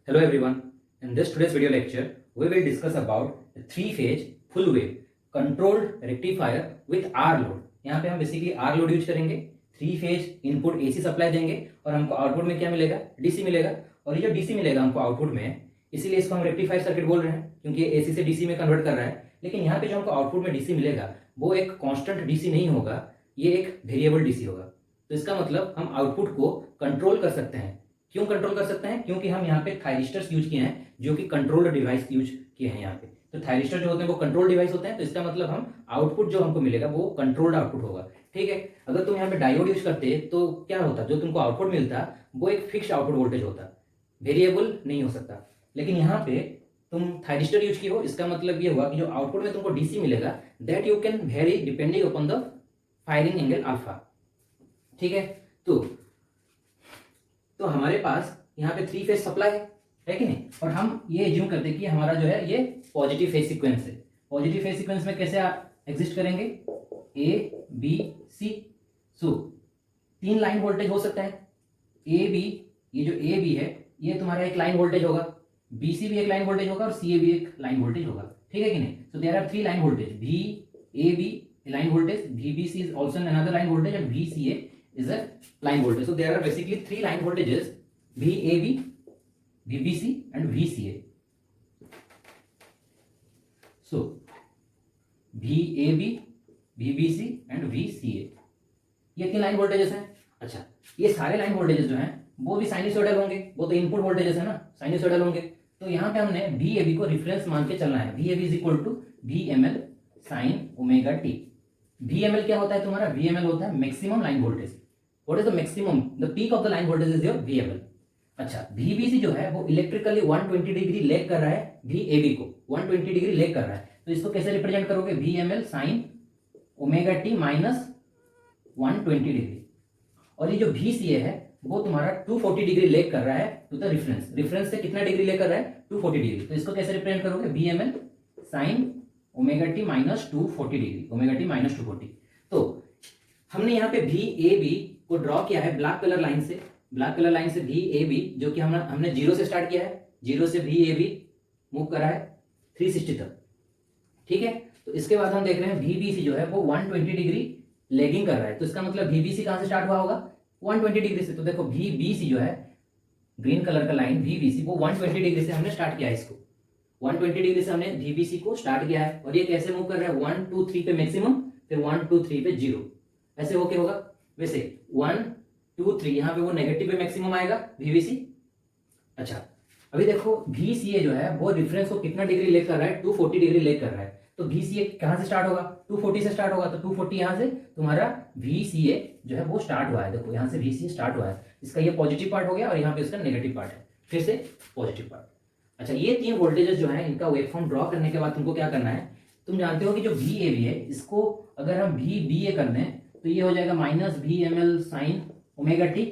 Hello everyone. In this today's video lecture, we will discuss about a three-phase full wave controlled rectifier with R load. यहाँ पे हम basically R load use करेंगे, three phase input AC supply देंगे और हमको output में क्या मिलेगा, DC मिलेगा। और ये जो DC मिलेगा हमको आउटपुट में, इसीलिए इसको हम रेक्टिफायर सर्किट बोल रहे हैं क्योंकि ये AC से DC में कन्वर्ट कर रहा है। लेकिन यहाँ पे जो हमको आउटपुट में DC मिलेगा वो एक कॉन्स्टेंट DC नहीं होगा, ये एक वेरिएबल DC होगा। तो इसका मतलब हम आउटपुट को कंट्रोल कर सकते हैं। क्यों कंट्रोल कर सकते हैं? क्योंकि हम यहाँ पे थायरिस्टर्स यूज किए हैं जो कि कंट्रोल डिवाइस यूज किए हैं यहाँ पे। तो थायरिस्टर जो होते हैं वो कंट्रोल डिवाइस होते हैं, तो इसका मतलब हम आउटपुट जो हमको मिलेगा वो कंट्रोल्ड आउटपुट होगा। ठीक है, अगर तुम यहाँ पे डायोड यूज करते तो क्या होता, जो तुमको आउटपुट मिलता वो एक फिक्स्ड आउटपुट वोल्टेज होता, वेरिएबल नहीं हो सकता। लेकिन यहाँ पे तुम थायरिस्टर यूज की हो, इसका मतलब ये हुआ कि जो आउटपुट में तुमको डीसी मिलेगा that you can very depending upon the firing angle alpha. ठीक है, तो हमारे पास यहाँ पे थ्री फेज सप्लाई है कि नहीं, और हम ये एज्यूम करते हैं कि हमारा जो है ये पॉजिटिव फेज सीक्वेंस है। पॉजिटिव फेज सीक्वेंस में कैसे एग्जिस्ट करेंगे, ए बी सी। सो तीन लाइन वोल्टेज हो सकता है, ए बी, ये जो ए बी है ये तुम्हारा एक लाइन वोल्टेज होगा, बी सी भी एक लाइन वोल्टेज होगा और सी ए भी एक लाइन वोल्टेज होगा। ठीक है कि नहीं। So there are three line voltage, V A B line voltage, VBC is also another line voltage and VCA is a line voltage. So there are basically three line voltages, VAB, VBC and VCA. So VAB, VBC and VCA ये तीन line voltages हैं। अच्छा, ये सारे line voltages जो हैं वो भी साइनसोइडल होंगे, वो तो इनपुट वोल्टेजेस है ना, साइनसोइडल होंगे। तो यहाँ पे हमने VAB को रिफरेंस मान के चलना है। VAB is equal to VML sin omega T. VML क्या होता है तुम्हारा, VML होता है maximum line voltage. What is the maximum, the peak of the line voltage is your VML। अच्छा, VBC जो है वो इलेक्ट्रिकली 120 डिग्री लेग कर रहा है VAB को, 120 डिग्री लेग कर रहा है। तो इसको कैसे रिप्रेजेंट करोगे, VML sin omega T minus 120 degree. और ये जो VCA है वो तुम्हारा 240 डिग्री लेग कर रहा है टू द रिफरेंस। रिफरेंस से कितना डिग्री लेग कर रहा है, 240 डिग्री। तो इसको कैसे रिप्रेजेंट करोगे, VML sin omega T minus 240 degree, omega T minus 240। तो हमने यहाँ पे VAB को ड्रॉ किया है ब्लैक कलर लाइन से, ब्लैक कलर लाइन से VAB जो कि हमने जीरो से स्टार्ट किया है, जीरो से VAB मूव करा है 360 तक। ठीक है, तो इसके बाद हम देख रहे हैं VBC जो है वो 120 डिग्री लेगिंग कर रहा है। तो इसका मतलब VBC कहाँ से स्टार्ट हुआ होगा, 120 डिग्री से। तो देखो VBC जो है ग्रीन कलर का लाइन VBC वो 120 डिग्री से हमने स्टार्ट किया है, इसको 120 डिग्री से हमने VBC को स्टार्ट किया है। और ये कैसे मूव कर रहा है, 1 2 3 पे मैक्सिमम, फिर 1 2 3 पे 0, ऐसे होके होगा। वैसे 1 2 3 यहाँ पे वो नेगेटिव पे मैक्सिमम आएगा VBC। अच्छा, अभी देखो VCA जो है वो डिफरेंस को कितना डिग्री लेग कर रहा है, 240 डिग्री लेग कर रहा है। तो VCA कहाँ से स्टार्ट होगा, 240 से स्टार्ट होगा। तो 240 यहाँ से तुम्हारा VCA जो है वो स्टार्ट हुआ है। देखो यहाँ से VCA स्टार्ट हुआ है, इसका ये पॉजिटिव पार्ट हो गया और यहाँ पे इसका नेगेटिव पार्ट है, फिर से पॉजिटिव पार्ट। अच्छा, ये तीन वोल्टेजेस जो है इनका वेवफॉर्म ड्रॉ करने के बाद तुमको क्या करना है, तुम जानते हो कि जो VAB है इसको अगर हम VBA कर दें तो ये हो जाएगा minus VML sin omega T.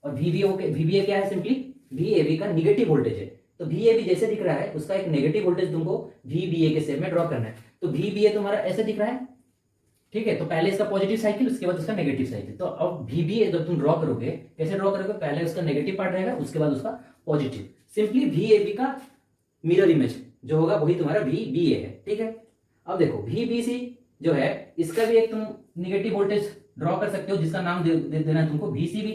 और VBA क्या है, सिंपली VAB का निगेटिव वोल्टेज है। तो VAB जैसे दिख रहा है उसका एक नेगेटिव वोल्टेज तुमको VBA के शेप में ड्रॉ करना है। तो VBA तुम्हारा ऐसे दिख रहा है, ठीक है। तो पहले इसका पॉजिटिव साइकिल, उसके बाद उसका नेगेटिव साइकिल। तो अब VBA जब तुम ड्रॉ करोगे, कैसे ड्रॉ करोगे, पहले उसका नेगेटिव पार्ट रहेगा, उसके बाद उसका पॉजिटिव। सिंपली VAB का मिरर इमेज जो होगा वही तुम्हारा VBA है। ठीक है, अब देखो VBC जो है इसका भी एक तुम निगेटिव वोल्टेज ड्रॉ कर सकते हो जिसका नाम दे देना है तुमको VCB।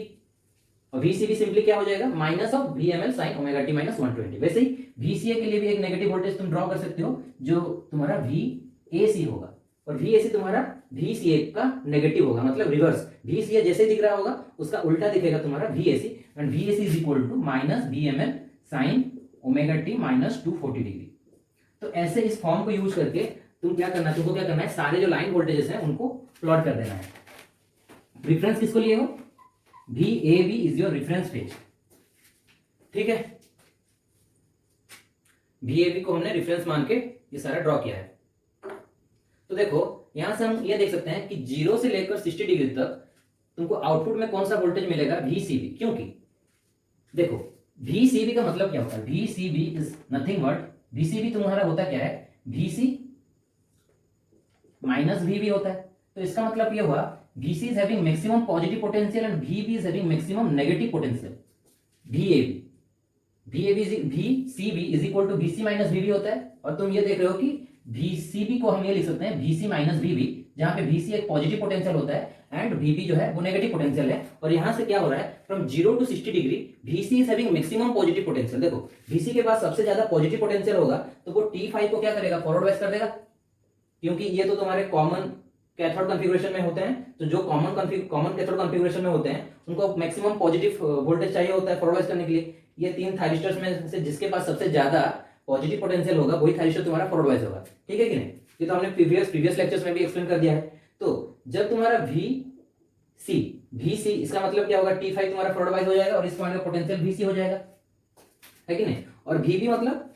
और VCB सिंपली क्या हो जाएगा, minus of VML sin omega T minus 120। वैसे ही VCA के लिए भी एक नेगेटिव वोल्टेज तुम ड्रॉ कर सकते हो जो तुम्हारा VAC होगा। और VAC तुम्हारा VCA का नेगेटिव होगा, मतलब रिवर्स। VCA जैसे दिख रहा होगा उसका उल्टा दिखेगा तुम्हारा VAC। And VAC is equal to minus VML sin omega T minus 240 degree. तो ऐसे इस फॉर्म को यूज करके तुमको क्या करना है, सारे जो लाइन वोल्टेजेस हैं उनको प्लॉट कर देना है। रिफरेंस किसको लिए हो, VAB is your reference phase. ठीक है, VAB को हमने रिफरेंस मान के ये सारा ड्रॉ किया है। तो देखो यहां से हम ये देख सकते हैं कि 0 से लेकर 60 डिग्री तक तुमको आउटपुट में कौन सा वोल्टेज मिलेगा, VCB। क्योंकि देखो VCB का मतलब क्या होता है, VCB is nothing but, VCB तुम्हारा होता क्या है, VC माइनस VB होता है। तो इसका मतलब ये हुआ VC is having maximum positive potential and VB is having maximum negative potential. VAB VCB is equal to VC minus VB होता है, और तुम ये देख रहे हो कि VCB को हम ये लिख सकते हैं VC माइनस VB, जहां पे VC एक पॉजिटिव पोटेंशियल होता है एंड VB जो है वो नेगेटिव पोटेंशियल है। और यहां से क्या हो रहा है, from 0 to 60 degree VC is having maximum positive potential. देखो VC के पास सबसे ज्यादा पॉजिटिव पोटेंशियल होगा, तो वो T5 को क्या करेगा, फॉरवर्ड वाइज कर देगा, क्योंकि ये तो तुम्हारे कॉमन कैथोड कॉन्फ़िगरेशन में होते हैं। तो जो कॉमन कैथोड कॉन्फ़िगरेशन में होते हैं उनको मैक्सिमम पॉजिटिव वोल्टेज चाहिए होता है फॉरवर्ड वाइज करने के लिए। ये 3 थायरिस्टर्स में से जिसके पास सबसे ज्यादा पॉजिटिव पोटेंशियल होगा वही थायरिस्टर तुम्हारा फॉरवर्ड वाइज होगा, ठीक है कि नहीं। ये तो हमने प्रीवियस लेक्चर्स में भी एक्सप्लेन कर दिया है। तो जब तुम्हारा VC इसका मतलब क्या होगा, T5 तुम्हारा फॉरवर्ड वाइज हो जाएगा और इस पॉइंट का पोटेंशियल VC हो जाएगा, है कि नहीं। और VB मतलब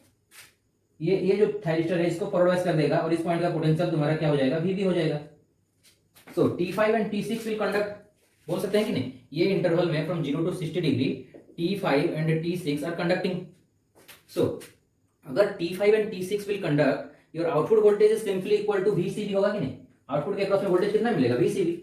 ये जो थायरिस्टर है इसको फॉरवर्ड वाइज कर देगा और इस पॉइंट का पोटेंशियल तुम्हारा क्या हो जाएगा, VB हो जाएगा। सो T5 and T6 will conduct, बोल सकते हैं कि नहीं, ये इंटरवल में from 0 to 60 degree T5 and T6 are conducting. So अगर T5 and T6 will conduct, your output voltage is simply equal to VCB होगा कि नहीं। आउटपुट के अक्रॉस में वोल्टेज कितना मिलेगा, VCB।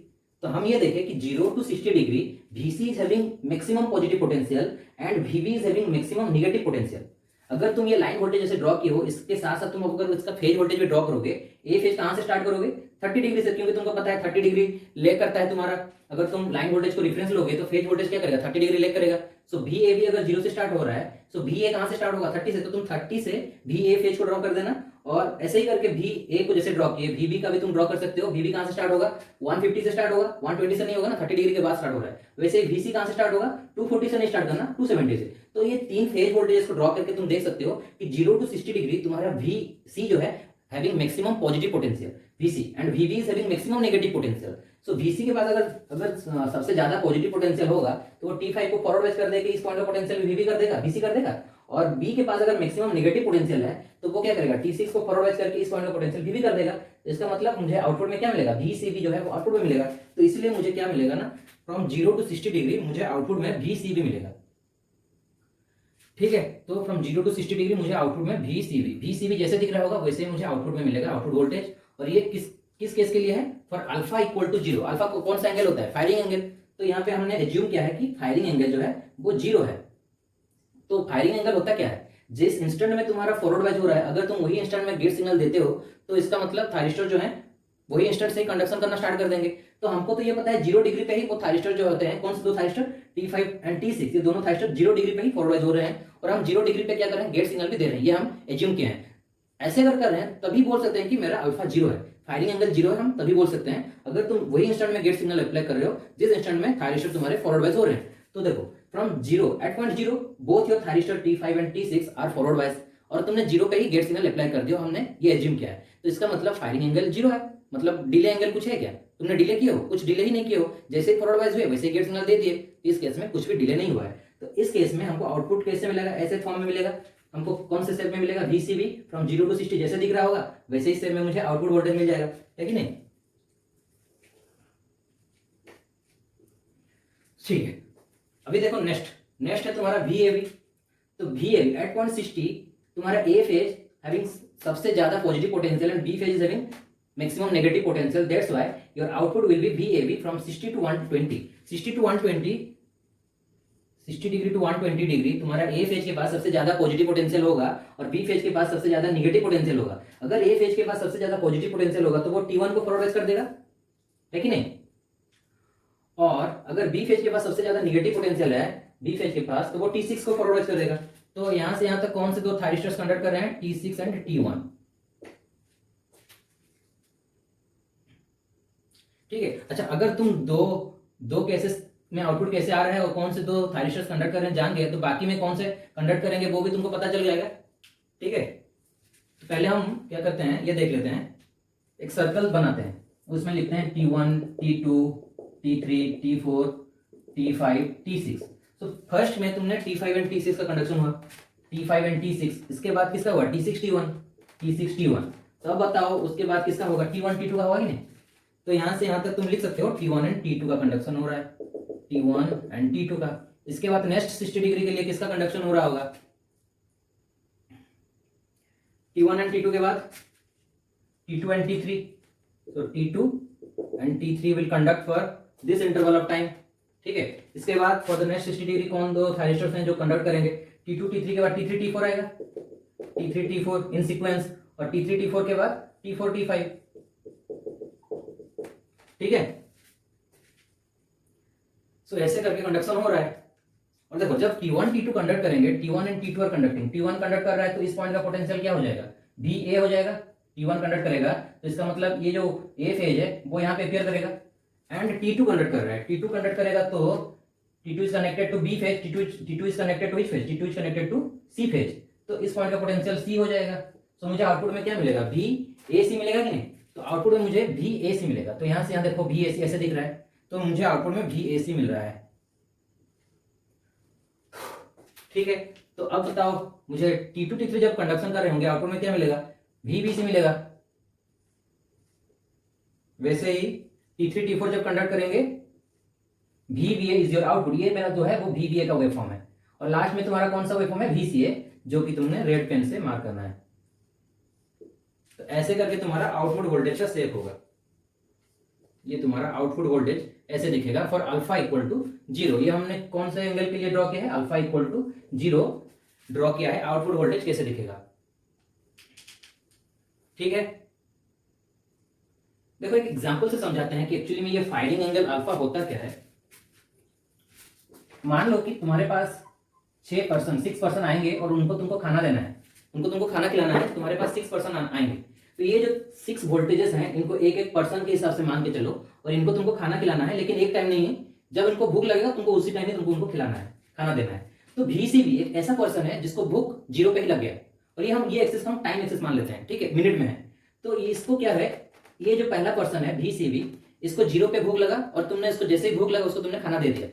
तो हम ये देखें कि 0 to 60 degree VC is having maximum positive potential and VB is having maximum negative potential. अगर तुम ये लाइन वोल्टेज जैसे ड्रॉ किए हो, इसके साथ साथ तुम अगर इसका फेज वोल्टेज भी ड्रॉ करोगे, ए फेज कहां से स्टार्ट करोगे, 30 डिग्री से, क्योंकि तुमको पता है 30 डिग्री लेग करता है तुम्हारा। अगर तुम लाइन वोल्टेज को रेफरेंस लोगे तो फेज वोल्टेज क्या करेगा, 30 डिग्री लेग करेगा। सो VAB अगर 0 से स्टार्ट हो रहा है, सो VA कहां से स्टार्ट होगा, 30 से। तो तुम 30 से VA फेज को ड्रॉ कर देना, और ऐसे ही करके VA को जैसे ड्रॉ किए VB का भी तुम ड्रॉ कर सकते हो। VB कहां से स्टार्ट होगा, 150 से स्टार्ट होगा, 120 से नहीं होगा ना, 30 डिग्री के बाद स्टार्ट हो रहा है। वैसे VC कहां से स्टार्ट होगा, 240 से नहीं स्टार्ट करना, 270 से। तो ये 3 फेज वोल्टेजेस को ड्रॉ करके तुम देख सकते हो कि 0 to 60 डिग्री तुम्हारा VC जो है having maximum positive potential VC and VB is having maximum negative potential. So VC के पास अगर सबसे ज्यादा पॉजिटिव पोटेंशियल होगा तो वो T5 को फॉरवर्ड वाइज कर देगा, इस पॉइंट का पोटेंशियल VB कर देगा, VC कर देगा। और B के पास अगर मैक्सिमम नेगेटिव पोटेंशियल है तो वो क्या करेगा, T6 को फॉरवर्ड वाइज करके इस पॉइंट का पोटेंशियल VB कर देगा। तो इसका मतलब मुझे आउटपुट में क्या मिलेगा, VCB जो है वो आउटपुट में मिलेगा। तो इसलिए मुझे क्या मिलेगा ना, फ्रॉम 0 to 60 डिग्री मुझे आउटपुट में VCB मिलेगा, ठीक है। तो फ्रॉम 0 to 60 डिग्री मुझे आउटपुट में VCB जैसे दिख रहा होगा वैसे मुझे आउटपुट में मिलेगा आउटपुट वोल्टेज। और ये किस केस के लिए है, for alpha equal to 0। Alpha को कौन सा एंगल होता है, फायरिंग एंगल। तो यहाँ पे हमने एज्यूम किया है कि फायरिंग एंगल जो है वो 0 है। तो फायरिंग एंगल होता क्या है, जिस इंस्टेंट में तुम्हारा फॉरवर्ड वाइज हो रहा है, अगर तुम वही इंस्टेंट में गेट सिग्नल देते हो तो इसका मतलब थायरिस्टर जो है वही इंस्टेंट से कंडक्शन करना स्टार्ट कर देंगे। तो हमको तो ये पता है 0 डिग्री पे ही वो थायरिस्टर जो होते हैं, कौन से दो थायरिस्टर, T5 एंड T6, ये दोनों थायरिस्टर 0 डिग्री पे ही फॉरवर्ड वाइज हो रहे हैं, और हम 0 डिग्री पे क्या कर रहे हैं, गेट सिग्नल भी दे रहे हैं। ये हम एज्यूम किए हैं। ऐसे अगर कर रहे हैं तभी बोल सकते हैं कि मेरा अल्फा 0 है, फायरिंग एंगल 0 है, हम तभी बोल सकते हैं अगर तुम वही इंस्टेंट में गेट सिग्नल अप्लाई कर रहे हो जिस इंस्टेंट में थायरिस्टर तुम्हारे फॉरवर्ड वाइज हो रहे हैं। तो देखो from 0 at point 0 both your thyristor T5 and T6 are forward wise, और तुमने 0 पे ही गेट सिग्नल अप्लाई कर दिया, हमने ये एज्यूम किया है। तो इसका मतलब फायरिंग एंगल 0 है। मतलब डिले एंगल कुछ है क्या, तुमने डिले किया हो, कुछ डिले ही नहीं किया हो, जैसे फॉरवर्ड वाइज हुए वैसे गेट सिग्नल दे दिए। इस केस में कुछ भी डिले नहीं हुआ है। तो इस केस में हमको आउटपुट कैसे मिलेगा, ऐसे फॉर्म में मिलेगा। हमको कौन से स्टेप में मिलेगा, VCB फ्रॉम 0 to 60 जैसे दिख रहा होगा वैसे ही स्टेप में मुझे आउटपुट वोल्टेज मिल जाएगा, है कि नहीं। ठीक है, अभी देखो नेक्स्ट है तुम्हारा VAB। तो VAB एट पॉइंट 60 तुम्हारा A फेज हैविंग सबसे ज्यादा positive potential and B phase is having maximum negative potential. That's why your output will be VAB from 60 to 120 degree to 120 degree तुम्हारा A फेज के पास सबसे ज्यादा positive potential होगा और B फेज के पास सबसे ज्यादा नेगेटिव पोटेंशियल होगा। अगर A फेज के पास सबसे ज्यादा पॉजिटिव पोटेंशियल होगा तो वो T1 को फॉरवर्ड कर देगा, है कि नहीं। और अगर B फेज के पास सबसे ज्यादा नेगेटिव पोटेंशियल है B फेज के पास, तो वो T6 को फॉरवर्ड कर देगा। तो यहां से यहां तक कौन से दो थायरिस्टर्स कंडक्ट कर रहे हैं, T6 एंड T1, ठीक है। अच्छा, अगर तुम दो केसेस में आउटपुट कैसे आ रहा है और कौन से दो थायरिस्टर्स कंडक्ट कर रहे हैं जान गए, तो बाकी में कौन से कंडक्ट करेंगे वो भी तुमको पता चल जाएगा, ठीक है। तो पहले हम क्या करते हैं, ये देख लेते हैं, एक सर्कल बनाते हैं, उसमें लिखते हैं T1 T2 T3 T4 T5 T6। तो फर्स्ट में तुमने T5 एंड T6 का कंडक्शन हुआ, T5 एंड T6। इसके बाद किसका हुआ, T6 T1। तो अब बताओ उसके बाद किसका होगा, T1 T2 का होगा कि नहीं। तो यहां से यहां तक तुम लिख सकते हो T1 एंड T2 का कंडक्शन हो रहा है, T1 एंड T2 का। इसके बाद नेक्स्ट 60 डिग्री के लिए किसका कंडक्शन हो रहा होगा, T1 एंड T2 के बाद T2 एंड T3। तो T2 and T3 will conduct for this interval of time, ठीक है। इसके बाद फॉर द नेक्स्ट 60 डिग्री कौन दो थायरिस्टर्स हैं जो कंडक्ट करेंगे, T2 T3 के बाद T3 T4 आएगा, T3 T4 इन सीक्वेंस, और T3 T4 के बाद T4 T5। ठीक है, सो ऐसे करके कंडक्शन हो रहा है। और देखो जब T1 T2 कंडक्ट करेंगे, T1 and T2 are conducting, T1 conduct कर रहा है तो इस पॉइंट का पोटेंशियल क्या हो जाएगा, VA हो जाएगा। T1 कंडक्ट करेगा तो इसका मतलब ये जो A फेज है वो यहाँ पे अपियर करेगा, एंड T2 कंडक्ट कर रहा है, T2 कंडक्ट करेगा तो T2 is connected to B phase, T2 is connected to which phase, T2 is connected to C phase, तो इस पॉइंट का पोटेंशियल C हो जाएगा। तो मुझे आउटपुट में क्या मिलेगा, VAC मिलेगा कि नहीं, तो आउटपुट में मुझे VAC मिलेगा। तो यहाँ से यहाँ देखो VAC ऐसे दिख रहा है, तो मुझे आउटपुट में VAC मिल रहा है। ठीक है, तो अब बताओ मुझे T2 T3 जब कंडक्शन कर रहे होंगे आउटपुट में क्या मिलेगा, VBC मिलेगा। वैसे ही T3 T4 जब कंडक्ट करेंगे VBA इज योर आउटपुट, ये मेरा जो है वो VBA का वेवफॉर्म है, और लास्ट में तुम्हारा कौन सा वेवफॉर्म है, VCA, जो कि तुमने रेड पेन से मार्क करना है। तो ऐसे करके तुम्हारा आउटपुट वोल्टेज का शेप होगा, ये तुम्हारा आउटपुट वोल्टेज ऐसे दिखेगा फॉर अल्फा इक्वल टू 0। ये हमने कौन से एंगल के लिए ड्रॉ किया है, अल्फा इक्वल टू 0 ड्रॉ किया है। आउटपुट वोल्टेज कैसे दिखेगा, ठीक है। देखो एक एग्जांपल से समझाते हैं कि एक्चुअली में ये फायरिंग एंगल अल्फा होता क्या है। मान लो कि तुम्हारे पास 6 पर्सन आएंगे और उनको तुमको खाना देना है, उनको तुमको खाना खिलाना है, तुम्हारे पास 6 पर्सन आएंगे। तो ये जो 6 वोल्टेजेस हैं इनको एक एक पर्सन के हिसाब से मान के चलो, और इनको तुमको खाना खिलाना है, लेकिन एक टाइम नहीं है, जब इनको भूख लगेगा तुमको उसी टाइम में तुमको उनको खिलाना है, खाना देना है। तो VCB एक ऐसा पर्सन है जिसको भूख 0 पे ही लग गया, और ये एक्सेस हम टाइम एक्सेस मान लेते हैं, ठीक है, मिनट में है। तो इसको क्या है, ये जो पहला पर्सन है VCB, इसको 0 पे भूख लगा और तुमने इसको जैसे ही भूख लगा उसको तुमने खाना दे दिया,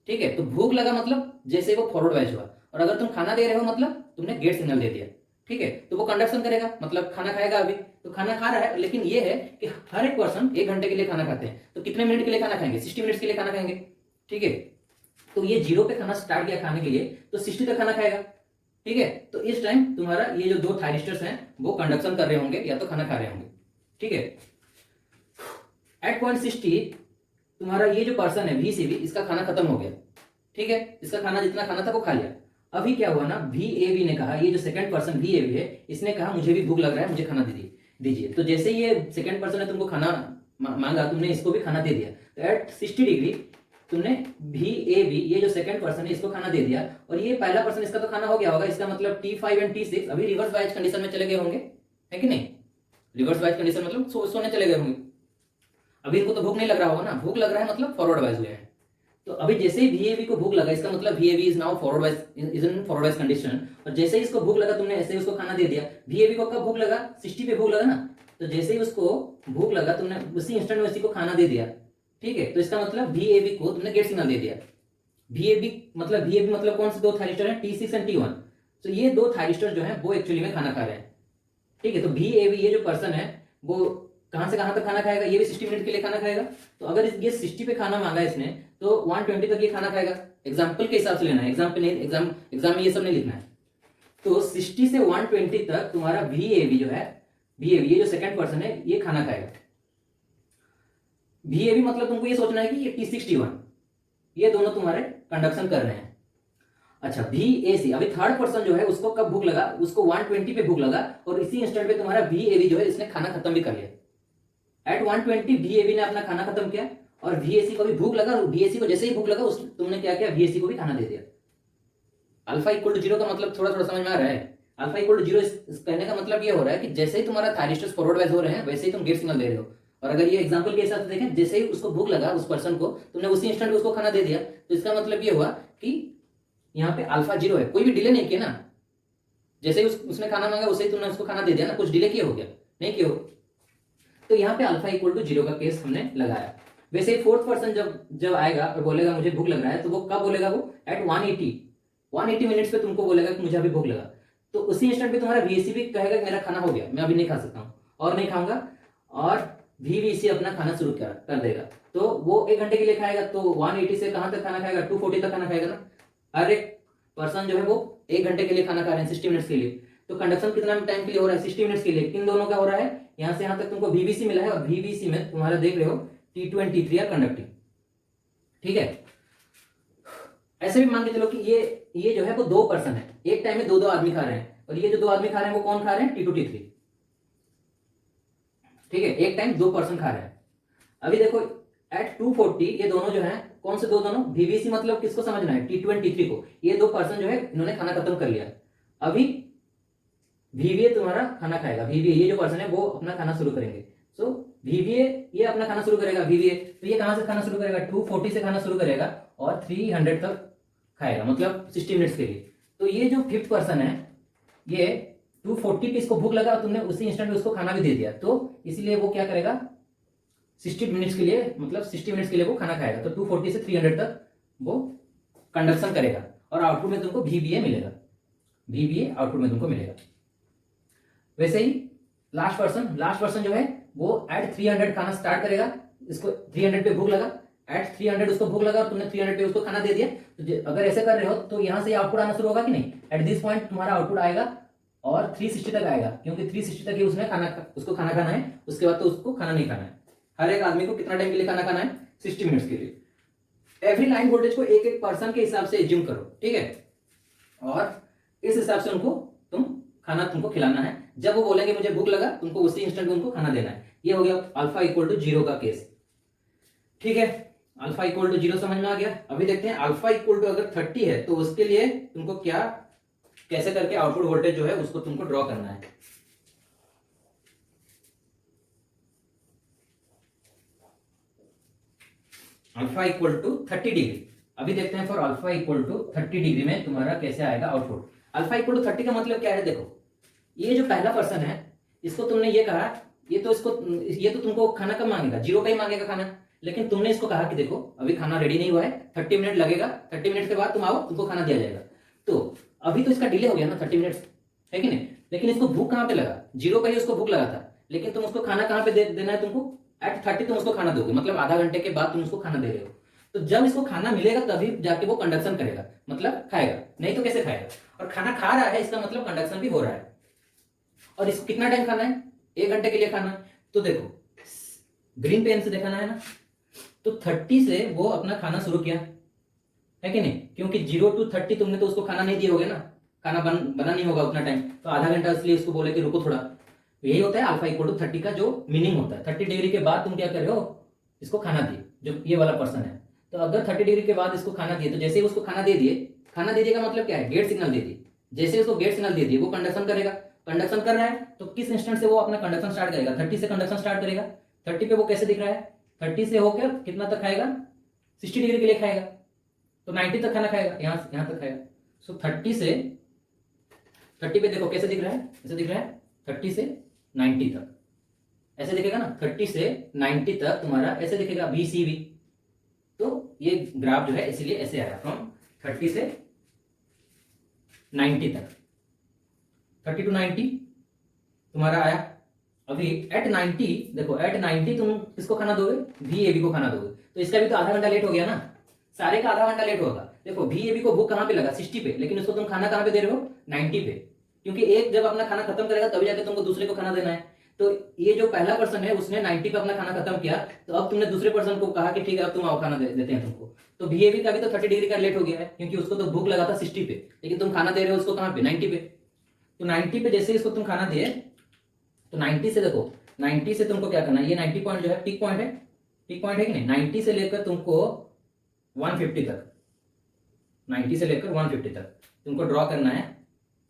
ठीक है। तो भूख लगा मतलब जैसे वो फॉरवर्ड वाइज हुआ, और अगर तुम खाना दे रहे हो मतलब तुमने गेट सिग्नल दे दिया, ठीक है। तो वो कंडक्शन करेगा मतलब खाना खाएगा, अभी तो खाना खा रहा है, लेकिन ये है कि हर एक पर्सन 1 घंटे के लिए खाना खाते हैं, तो कितने मिनट के लिए खाना खाएंगे, 60 मिनट्स के लिए खाना खाएंगे, ठीक है। तो ये 0 पे खाना स्टार्ट किया खाने के लिए, तो 60 तक खाना खाएगा, ठीक है। तो इस टाइम तुम्हारा ये जो 2 थायरिस्टर्स हैं वो कंडक्शन कर रहे होंगे या तो खाना खा रहे होंगे, ठीक है। एट पॉइंट 60 तुम्हारा ये जो पर्सन है VCB, इसका खाना खत्म हो गया, ठीक है, इसका खाना जितना खाना था वो खा लिया। अभी क्या हुआ ना, VAB ने कहा, ये जो सेकंड पर्सन VAB है, इसने कहा मुझे भी भूख लग रहा है, मुझे खाना दीजिए। तो जैसे ये सेकंड पर्सन ने तुमको खाना मांगा, तुमने इसको भी खाना दे दिया। तो एट 60 डिग्री तुमने VAB, ये जो सेकंड पर्सन है, इसको खाना दे दिया, और ये पहला पर्सन, इसका तो खाना हो गया होगा, इसका मतलब T5 एंड T6 अभी रिवर्स बायस कंडीशन में चले गए होंगे, है कि नहीं। रिवर्स बायस कंडीशन मतलब सोने चले गए होंगे। अभी इनको तो भूख नहीं लग रहा होगा ना, भूख लग रहा है मतलब फॉरवर्ड वाइज हुए हैं। तो अभी जैसे ही VAB को भूख लगा, इसका मतलब VAB is now forward wise, is in forward wise condition, और जैसे ही इसको भूख लगा तुमने ऐसे ही उसको खाना दे दिया। VAB को कब भूख लगा, 60 पे भूख लगा ना, तो जैसे ही उसको भूख लगा तुमने उसी इंस्टेंट में उसी को खाना दे दिया, ठीक है। तो इसका मतलब VAB को तुमने गेट सिग्नल दे दिया। VAB मतलब कौन से 2 थायरिस्टर हैं, T6 एंड T1। तो ये 2 थायरिस्टर जो हैं वो एक्चुअली में खाना खा रहे हैं, ठीक है। तो VAB ये जो पर्सन है वो कहां से कहां तक खाना खाएगा, ये भी 60 मिनट के लिए खाना खाएगा। तो अगर ये 60 पे खाना मांगा इसने, तो 120 तक ये खाना खाएगा। एग्जाम्पल के हिसाब से लेना है, एग्जाम में ये सब नहीं लिखना है। तो 60 से 120 तक तुम्हारा VAB जो है, VAB ये जो सेकंड पर्सन है ये खाना खाएगा। VAB मतलब तुमको ये सोचना है कि ये T6 T1 ये दोनों तुम्हारे कंडक्शन कर रहे हैं। अच्छा, VAC अभी थर्ड पर्सन जो है उसको कब भूख लगा, उसको 120 पे भूख लगा, और इसी इंस्टेंट पे तुम्हारा VAB जो है इसने खाना खत्म भी कर लिया। एट 120 VAB ने अपना खाना खत्म किया, और VAC को भी भूख लगा, और VAC को जैसे ही भूख लगा तुमने क्या किया, VAC को भी खाना दे दिया। अल्फा इक्वल टू 0 का मतलब थोड़ा थोड़ा समझ में आ रहा है। अल्फा इक्वल टू 0 कहने का मतलब ये हो रहा है कि जैसे ही तुम्हारा थायरिस्टर्स फॉरवर्ड वाइज हो रहे हैं वैसे ही तुम गेट सिग्नल दे रहे हो। और अगर ये एग्जांपल के हिसाब से देखें, जैसे ही उसको भूख लगा उस पर्सन को, तुमने उसी इंस्टेंट उसको खाना दे दिया, तो इसका मतलब ये हुआ कि यहाँ पे अल्फा 0 है, कोई भी डिले नहीं किया ना। जैसे ही उसने खाना मांगा उसे ही तुमने उसको खाना दे दिया ना, कुछ डिले किया हो गया, नहीं किया हो। तो यहाँ पे अल्फा इक्वल टू 0 का केस हमने लगाया। वैसे ही फोर्थ पर्सन जब आएगा और बोलेगा मुझे भूख लग रहा है, तो वो कब बोलेगा, वो एट 180 मिनट्स पे तुमको बोलेगा कि मुझे अभी भूख लगा। तो उसी इंस्टेंट पे तुम्हारा VAC भी कहेगा कि मेरा खाना हो गया, मैं अभी नहीं खा सकता हूँ और नहीं खाऊंगा, और VBC अपना खाना शुरू कर देगा। तो वो 1 घंटे के लिए खाएगा, तो 180 से कहां तक खाना खाएगा, 240 तक खाना खाएगा ना। हर एक पर्सन जो है वो 1 घंटे के लिए खाना खा रहे हैं, 60 मिनट्स के लिए। तो कंडक्शन कितना टाइम के लिए हो रहा है, 60 मिनट्स के लिए। किन दोनों का हो रहा है, यहां से यहां तक तुमको VBC मिला है, और VBC में तुम्हारा देख रहे हो T2 and T3 are conducting, ठीक है। ऐसे भी मान के चलो कि ये जो है वो 2 पर्सन है, एक टाइम में दो दो आदमी खा रहे हैं, और ये जो 2 आदमी खा रहे हैं वो कौन खा रहे हैं, T2 T3। ठीक है, एक टाइम 2 पर्सन खा रहे हैं। अभी देखो एट 240 ये दोनों जो है, कौन से दो दोनों, VVC मतलब किसको समझना है, T2 एंड T3 को। ये 2 पर्सन जो है इन्होंने खाना खत्म कर लिया। अभी VVA तुम्हारा खाना खाएगा, VVA ये जो पर्सन है वो अपना खाना शुरू करेंगे। सो VVA ये अपना खाना शुरू करेगा, VVA तो ये कहां से खाना शुरू करेगा, 240 से खाना शुरू करेगा और 300 तक खाएगा, मतलब 60 मिनट्स के लिए। तो ये जो 5th पर्सन है, ये 240 पे इसको भूख लगा, तुमने उसी इंस्टेंट में उसको खाना भी दे दिया, तो इसीलिए वो क्या करेगा, 60 मिनट्स के लिए, मतलब 60 मिनट्स के लिए वो खाना खाएगा। तो 240 से 300 तक वो कंडक्शन करेगा और आउटपुट में तुमको VBA मिलेगा, VBA आउटपुट में तुमको मिलेगा। वैसे ही लास्ट पर्सन जो है वो एट 300 खाना स्टार्ट करेगा, इसको 300 पे भूख लगा, एट 300 उसको भूख लगा और तुमने 300 पे उसको खाना दे दिया। तो अगर ऐसे कर रहे हो तो यहां से आउटपुट आना शुरू होगा कि नहीं, एट दिस पॉइंट तुम्हारा आउटपुट आएगा और 360 तक आएगा, क्योंकि 360 तक ही उसने उसको खाना खाना है, उसके बाद तो उसको खाना नहीं खाना है। हर एक आदमी को कितना टाइम के लिए खाना खाना है, 60 मिनट्स के लिए। एवरी लाइन वोल्टेज को एक एक पर्सन के हिसाब से एज्यूम करो, ठीक है, और इस हिसाब से उनको खाना तुमको खिलाना है। जब वो बोलेंगे मुझे भूख लगा, तुमको उसी इंस्टेंट में उनको खाना देना है। ये हो गया अल्फा इक्वल टू 0 का केस, ठीक है। अल्फा इक्वल टू 0 समझ में आ गया। अभी देखते हैं अल्फा इक्वल टू अगर 30 है तो उसके लिए तुमको कैसे करके आउटपुट वोल्टेज जो है उसको तुमको ड्रॉ करना है। Alpha equal to 30 degree. अभी देखते हैं for alpha equal to 30 degree में तुम्हारा कैसे आएगा आउटपुट। अल्फा इक्वल टू 30 का मतलब क्या है, देखो ये जो पहला पर्सन है इसको तुमने ये कहा, ये तो तुमको खाना कब मांगेगा, 0 पे ही मांगेगा खाना। लेकिन तुमने इसको कहा कि देखो अभी खाना रेडी नहीं हुआ है, 30 मिनट लगेगा, 30 मिनट के बाद तुम आओ, तुमको खाना दिया जाएगा। तो अभी तो इसका डिले हो गया ना 30 मिनट्स, है कि नहीं। लेकिन इसको भूख कहां पे लगा, 0 पे ही उसको भूख लगा था। लेकिन तुम उसको खाना कहां पे देना है, तुमको एट 30 तुम उसको खाना दोगे, मतलब आधा घंटे के बाद तुम उसको खाना दे रहे हो। तो जब इसको खाना मिलेगा तभी जाके वो कंडक्शन करेगा, मतलब खाएगा, नहीं तो कैसे खाएगा। और खाना खा रहा है इसका मतलब कंडक्शन भी हो रहा है। और इसको कितना टाइम खाना है, 1 घंटे के लिए खाना है। तो देखो ग्रीन पेन से दिखाना है ना, तो 30 से वो अपना खाना शुरू किया, है कि नहीं, क्योंकि 0 to 30 तुमने तो उसको खाना नहीं दिए होगे ना, खाना बना नहीं होगा उतना टाइम, तो आधा घंटा, इसलिए उसको बोले कि रुको थोड़ा। यही होता है अल्फा इक्वल टू 30 का जो मीनिंग होता है। 30 डिग्री के बाद तुम क्या कर रहे हो, इसको खाना दिए, जो ये वाला पर्सन है। तो अगर 30 डिग्री के बाद इसको खाना दिए, तो जैसे ही उसको खाना दे दिए, खाना दे दिए का मतलब क्या है, गेट सिग्नल दे दिए। जैसे उसको गेट सिग्नल दे दिए वो कंडक्शन करेगा। कंडक्शन कर रहा है तो किस इंस्टेंट से वो अपना कंडक्शन स्टार्ट करेगा, 30 से कंडक्शन स्टार्ट करेगा। 30 पे वो कैसे दिख रहा है, 30 से होकर कितना तक खाएगा, 60 डिग्री के लिए खाएगा, तो 90 तक खाना खाएगा, यहां तक खाएगा। सो 30 से 30 पे देखो कैसे दिख रहा है, ऐसे दिख रहा है, 30 से 90 तक ऐसे दिखेगा ना, 30 से 90 तक तुम्हारा ऐसे दिखेगा VCV। तो ये ग्राफ जो है इसीलिए ऐसे आया, फ्रॉम 30 से 90 तक, 30 to 90 तुम्हारा आया। अभी एट 90 देखो, एट 90 तुम किसको खाना दोगे, VAB को खाना दोगे। तो इसका भी तो आधा घंटा लेट हो गया ना, सारे का आधा घंटा लेट होगा। देखो VAB को भूख कहां पे लगा, 60 पे, लेकिन उसको तुम खाना कहां पे दे रहे हो, 90 पे, क्योंकि एक जब अपना खाना खत्म करेगा तभी जाके तुमको दूसरे को खाना देना है। तो ये जो पहला पर्सन है उसने 90 पे अपना खाना खत्म किया, तो अब तुमने दूसरे पर्सन को कहा कि ठीक है अब तुम आओ खाना देते हैं तुमको। तो VAB का भी तो 30 डिग्री का लेट हो गया है, क्योंकि उसको तो भूख लगा था 60 पे, लेकिन तुम खाना दे रहे हो उसको कहां पे, 90 पे। तो 90 पे जैसे इसको तुम खाना दिए, तो 90 से देखो, 90 से तुमको क्या करना है, ये 90 पॉइंट जो है पीक पॉइंट है, पीक पॉइंट है कि नहीं, 90 से लेकर तुमको 150 तक, 90 से लेकर 150 तक तुमको ड्रॉ करना है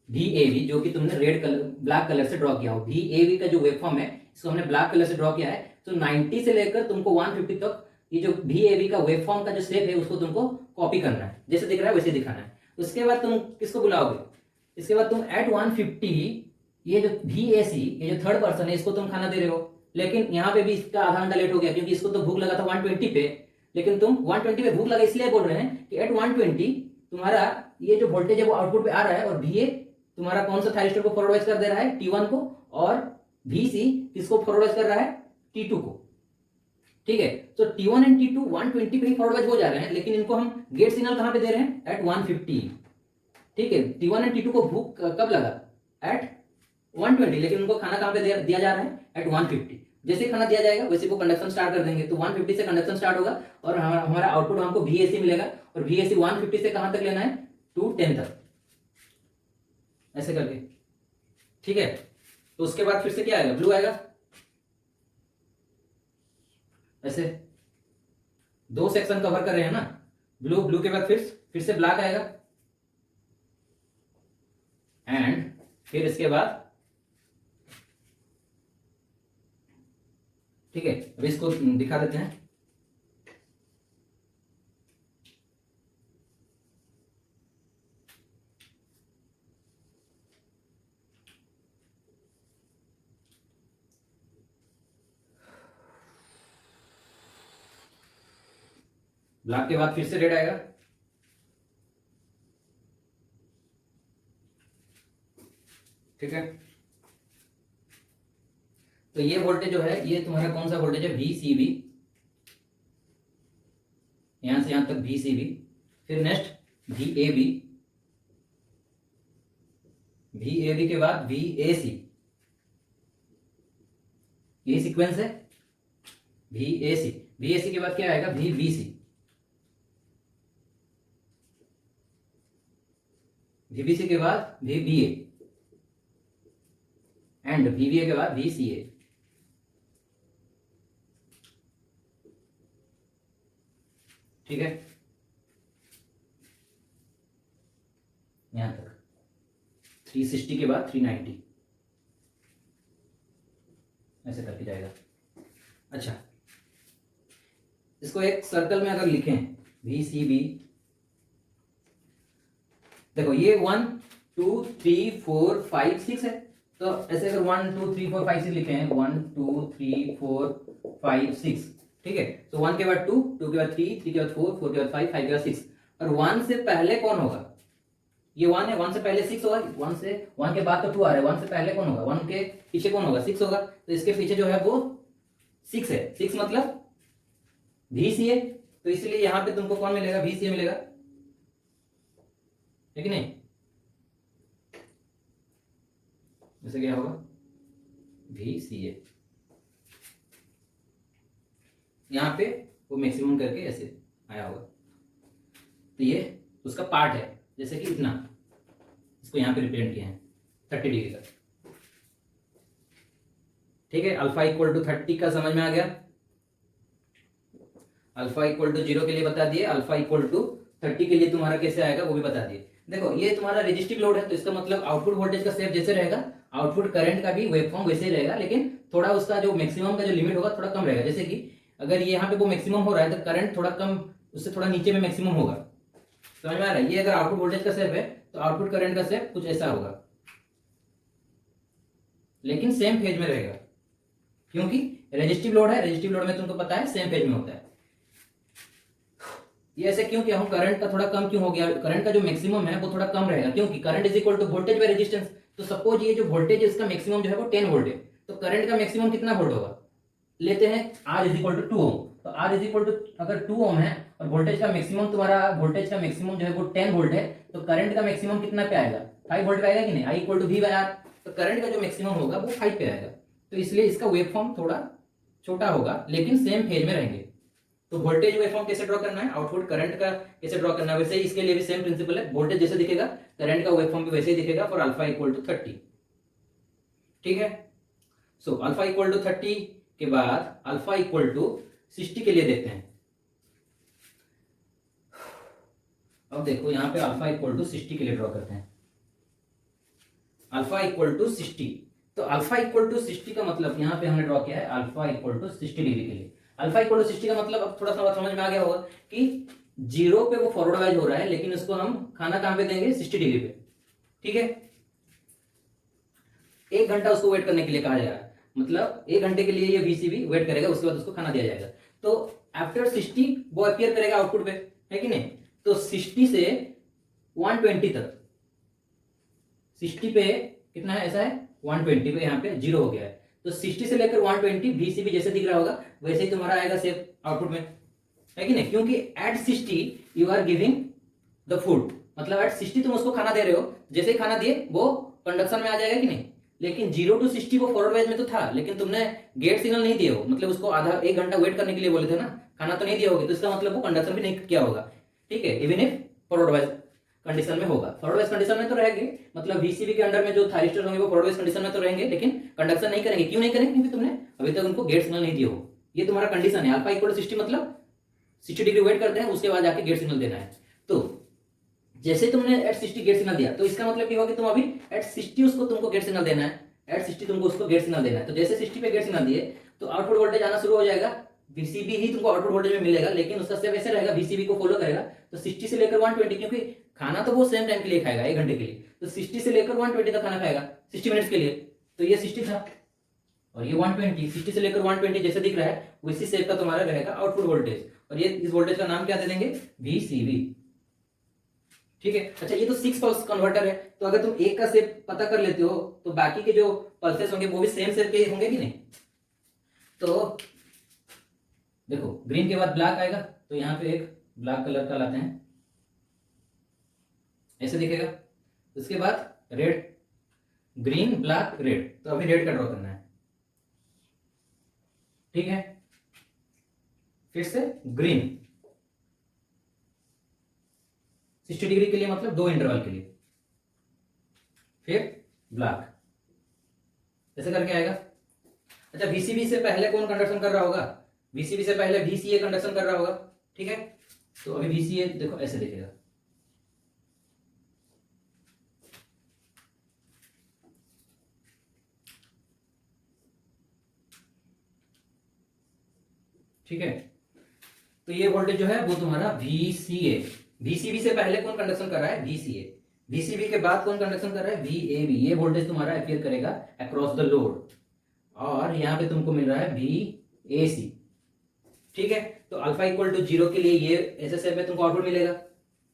VAB, जो कि तुमने रेड कलर ब्लैक कलर से ड्रॉ किया हो। VAB का जो वेवफॉर्म है इसको हमने ब्लैक कलर से ड्रॉ किया है। तो 90 से लेकर तुमको 150 तक ये जो VAB का वेवफॉर्म का जो शेप है उसको तुमको कॉपी करना है, जैसे दिख रहा है वैसे दिखाना है। उसके बाद तुम किसको बुलाओगे, इसके बाद तुम एट 150 ये जो VAC, ये जो थर्ड पर्सन है, इसको तुम खाना दे रहे हो। लेकिन यहाँ पे भी इसका आधा घंटा लेट हो गया, क्योंकि इसको तो भूख लगा था 120 पे, लेकिन तुम 120 पे भूख लगा इसलिए बोल रहे हैं कि एट 120 तुम्हारा ये जो वोल्टेज है वो आउटपुट पे आ रहा है, और VA तुम्हारा कौन सा थायरिस्टर को फॉरवर्ड कर दे रहा है, T1 को, और VC किसको फॉरवर्ड कर रहा है, T2 को। ठीक है, तो T1 एंड T2 120 पे ही फॉरवर्ड हो जा रहे हैं, लेकिन इनको हम गेट सिग्नल कहां पे दे रहे हैं, एट 150। ठीक है, T1 एंड T2 को भूख कब लगा, एट 120, लेकिन उनको खाना कहां पे दिया जा रहा है, एट 150। जैसे ही खाना दिया जाएगा वैसे वो कंडक्शन स्टार्ट कर देंगे। तो 150 से कंडक्शन स्टार्ट होगा और हमारा आउटपुट हमको VAC मिलेगा। और VAC 150 से कहां तक लेना है, टू 10 तक, ऐसे करके, ठीक है। तो उसके बाद फिर से क्या आएगा, ब्लू आएगा, ऐसे 2 सेक्शन कवर कर रहे हैं ना, ब्लू, ब्लू के बाद फिर से ब्लैक आएगा, एंड फिर इसके बाद, ठीक है। अब इसको दिखा देते हैं। ब्लैक के बाद फिर से रेड आएगा, ठीक है। तो ये वोल्टेज जो है ये तुम्हारा कौन सा वोल्टेज है, VCB, यहां से यहां तक VCB, फिर नेक्स्ट VAB, VAB के बाद VAC, ये सीक्वेंस है। VAC के बाद क्या आएगा, VBC, VBC के बाद VBA, एंड VBA के बाद VCA, ठीक है। यहां तक 360 के बाद 390, ऐसे करके जाएगा। अच्छा, इसको एक सर्कल में अगर लिखें, VCB, देखो ये 1 2 3 4 5 6 है। तो ऐसे अगर 1 2 3 4 5 6 लिखे हैं, 1 2 3 4 5 6, ठीक है। तो 1 के बाद 2, 2 के बाद 3, 3 के बाद 4, 4 के बाद 5, 5 के बाद 6। और 1 से पहले कौन होगा, ये 1 है, 1 से पहले 6 होगा। 1 के बाद तो 2 आ रहा है, 1 से पहले कौन होगा, 1 के पीछे कौन होगा, 6 होगा। तो इसके पीछे जो है वो 6 है, 6 मतलब VCA। तो इसलिए यहां पे तुमको कौन मिलेगा, VCA मिलेगा, है कि नहीं। जैसे क्या होगा, VCA, यहां पे वो मैक्सिमम करके ऐसे आया होगा। तो ये उसका पार्ट है, जैसे कि इतना, इसको यहां पे रिप्रेजेंट किया है 30 डिग्री का, ठीक है। अल्फा इक्वल टू 30 का समझ में आ गया। अल्फा इक्वल टू 0 के लिए बता दिए, अल्फा इक्वल टू 30 के लिए तुम्हारा कैसे आएगा वो भी बता दिए। देखो ये तुम्हारा रेजिस्टिव लोड है, तो इसका मतलब आउटपुट वोल्टेज का शेप जैसे रहेगा, आउटपुट करंट का भी वेवफॉर्म वैसे ही रहेगा, लेकिन थोड़ा उसका जो मैक्सिमम का जो लिमिट होगा थोड़ा कम रहेगा। जैसे कि अगर ये यहाँ पे वो मैक्सिमम हो रहा है तो करंट थोड़ा कम, उससे थोड़ा नीचे में मैक्सिमम होगा, समझ में आ रहा है। ये अगर आउटपुट वोल्टेज का शेप है तो आउटपुट करंट का शेप कुछ ऐसा होगा, लेकिन सेम फेज में रहेगा, क्योंकि रेजिस्टिव लोड है, रेजिस्टिव लोड में तुमको पता है सेम फेज में होता है। ये ऐसे क्यों किया हूं, करंट का थोड़ा कम क्यों हो गया, करंट का जो मैक्सिमम है वो थोड़ा कम रहेगा, क्योंकि current is equal to voltage by resistance. तो सपोज ये जो वोल्टेज है इसका मैक्सिमम जो है वो 10 वोल्ट है, तो करंट का मैक्सिमम कितना वोल्ट होगा, लेते हैं R इज इक्वल टू 2 ओम। तो R इज इक्वल टू अगर 2 ओम है और वोल्टेज का मैक्सिमम तुम्हारा, वोल्टेज का मैक्सिमम जो है वो 10 वोल्ट है, तो करंट का मैक्सिमम कितना पे आएगा, 5 वोल्ट पे आएगा कि नहीं, I equal to V by R। तो करंट का जो मैक्सिमम होगा वो 5 पे आएगा, तो इसलिए इसका वेवफॉर्म थोड़ा छोटा होगा, लेकिन सेम फेज में रहेंगे। तो वोल्टेज वेवफॉर्म कैसे ड्रॉ करना है, आउटपुट करंट का कैसे ड्रॉ करना है, वैसे ही इसके लिए भी सेम प्रिंसिपल है। वोल्टेज जैसे दिखेगा करंट का वेवफॉर्म भी वैसे ही दिखेगा फॉर अल्फा इक्वल टू 30, ठीक है। सो अल्फा इक्वल टू 30 के बाद अल्फा इक्वल टू 60 के लिए देखते हैं। अब देखो यहां पे अल्फा इक्वल टू 60 के लिए ड्रॉ करते हैं, अल्फा इक्वल टू 60। तो अल्फा इक्वल टू 60 का मतलब यहां पे हमने ड्रॉ किया है अल्फा इक्वल टू 60 डिग्री के लिए। अल्फा इक्वल टू 60 का मतलब अब थोड़ा सा समझ में आ गया होगा कि 0 पे वो फॉरवर्ड वाइज हो रहा है, लेकिन उसको हम खाना कहां पे देंगे, 60 डिग्री पे, ठीक है। 1 घंटा उसको वेट करने के लिए कहा जा रहा है, मतलब 1 घंटे के लिए ये VCB वेट करेगा, उसके बाद उसको खाना दिया जाएगा। तो आफ्टर 60 वो अपीयर करेगा आउटपुट पे, है कि नहीं। तो 60 से 120 तक, 60 पे कितना है, ऐसा है 120 पे, यहाँ पे 0 हो गया है। तो 60 से लेकर 120 VCB जैसे दिख रहा होगा वैसे ही तुम्हारा आएगा सेफ आउटपुट में, है कि नहीं, क्योंकि at 60 you are giving the food, मतलब एट 60 तुम उसको खाना दे रहे हो, जैसे ही खाना दिए वो कंडक्शन में आ जाएगा कि नहीं। लेकिन 0 to 60 वो फॉरवर्ड वाइज में तो था, लेकिन तुमने गेट सिग्नल नहीं दिया हो, मतलब उसको आधा 1 घंटा वेट करने के लिए बोले थे ना, खाना तो नहीं दिया होगा, तो इसका मतलब वो कंडक्शन भी नहीं किया होगा। ठीक है, even if forward wise condition में होगा, फॉरवर्ड वाइज कंडीशन में तो रहेंगे, मतलब वीसीबी के अंडर में जो थायरिस्टर होंगे वो फॉरवर्ड वाइज कंडीशन में तो रहेंगे, लेकिन कंडक्शन नहीं करेंगे। क्यों नहीं करेंगे? क्योंकि तुमने अभी तक उनको गेट सिग्नल नहीं दिया हो। ये तुम्हारा कंडीशन है, अल्फा इक्वल 60 मतलब 60 डिग्री वेट करते हैं, उसके बाद जाके गेट सिग्नल देना है। तो जैसे तुमने एट 60 गेट सिग्नल दिया, तो इसका मतलब क्या होगा कि तुम अभी एट 60 उसको तुमको गेट सिग्नल देना है, एट 60 तुमको उसको गेट सिग्नल देना है। तो जैसे 60 पे गेट सिग्नल दिए तो आउटपुट वोल्टेज आना शुरू हो जाएगा, वीसीबी ही तुमको आउटपुट वोल्टेज में मिलेगा, लेकिन उसका स्टेप ऐसे रहेगा, वीसीबी को फॉलो करेगा। तो 60 से लेकर 120, क्योंकि खाना तो वो सेम टाइम के लिए खाएगा, 1 घंटे के लिए, तो 60 से लेकर 120 तक खाना खाएगा 60 मिनट्स के लिए। तो ये 60 था और ये 120, 60 से लेकर 120 जैसे दिख रहा है उसी शेप का तुम्हारा रहेगा आउटपुट वोल्टेज, और ये इस वोल्टेज का नाम क्या दे देंगे? वीसीबी। ठीक है, अच्छा ये तो 6 पल्स कन्वर्टर है, तो अगर तुम एक का शेप पता कर लेते हो तो बाकी के जो पल्सेस होंगे वो भी सेम शेप के होंगे कि नहीं? तो देखो ग्रीन के बाद ब्लैक आएगा, तो यहाँ पे एक ब्लैक कलर का लाते हैं, ऐसे दिखेगा। उसके बाद रेड, ग्रीन ब्लैक रेड, तो अभी रेड का ड्रॉ करना है। ठीक है, फिर से ग्रीन 60 डिग्री के लिए, मतलब 2 इंटरवल के लिए, फिर ब्लैक, ऐसे करके आएगा। अच्छा वीसीबी से पहले कौन कंडक्शन कर रहा होगा? वीसीबी से पहले वीसीए कंडक्शन कर रहा होगा। ठीक है, तो अभी वीसीए देखो ऐसे दिखेगा। ठीक है, तो ये वोल्टेज जो है वो तुम्हारा वीसीए, वीसीबी से पहले कौन कंडक्शन कर रहा है? वीसीए। वीसीबी के बाद कौन कंडक्शन कर रहा है? वीएबी। ये वोल्टेज तुम्हारा अपीयर करेगा अक्रॉस द लोड, और यहां पे तुमको मिल रहा है वीएसी। ठीक है, तो अल्फा इक्वल टू 0 के लिए ये ऐसे शेप में तुमको आउटपुट मिलेगा।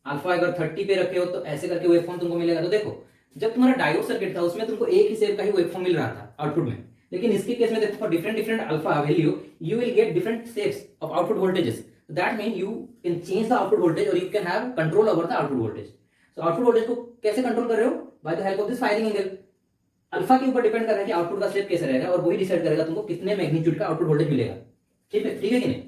अल्फा अगर 30 पे रखे हो तो ऐसे करके वेवफॉर्म तुमको मिलेगा। तो देखो जब तुम्हारा डायोड सर्किट था उसमें तुमको एक ही शेप का ही वेवफॉर्म मिल रहा था आउटपुट में, लेकिन इसके केस में देखो for different different alpha value you will get different shapes of output voltages. So that means you can change the output voltage or you can have control over the output voltage. So output voltage को कैसे control कर रहे हो? By the help of this firing angle. Alpha के ऊपर depend कर रहा है कि आउटपुट का शेप कैसे रहेगा, और वही डिसाइड करेगा तुमको कितने मैग्नीट्यूड का आउटपुट वोल्टेज मिलेगा। ठीक है, ठीक है कि नहीं?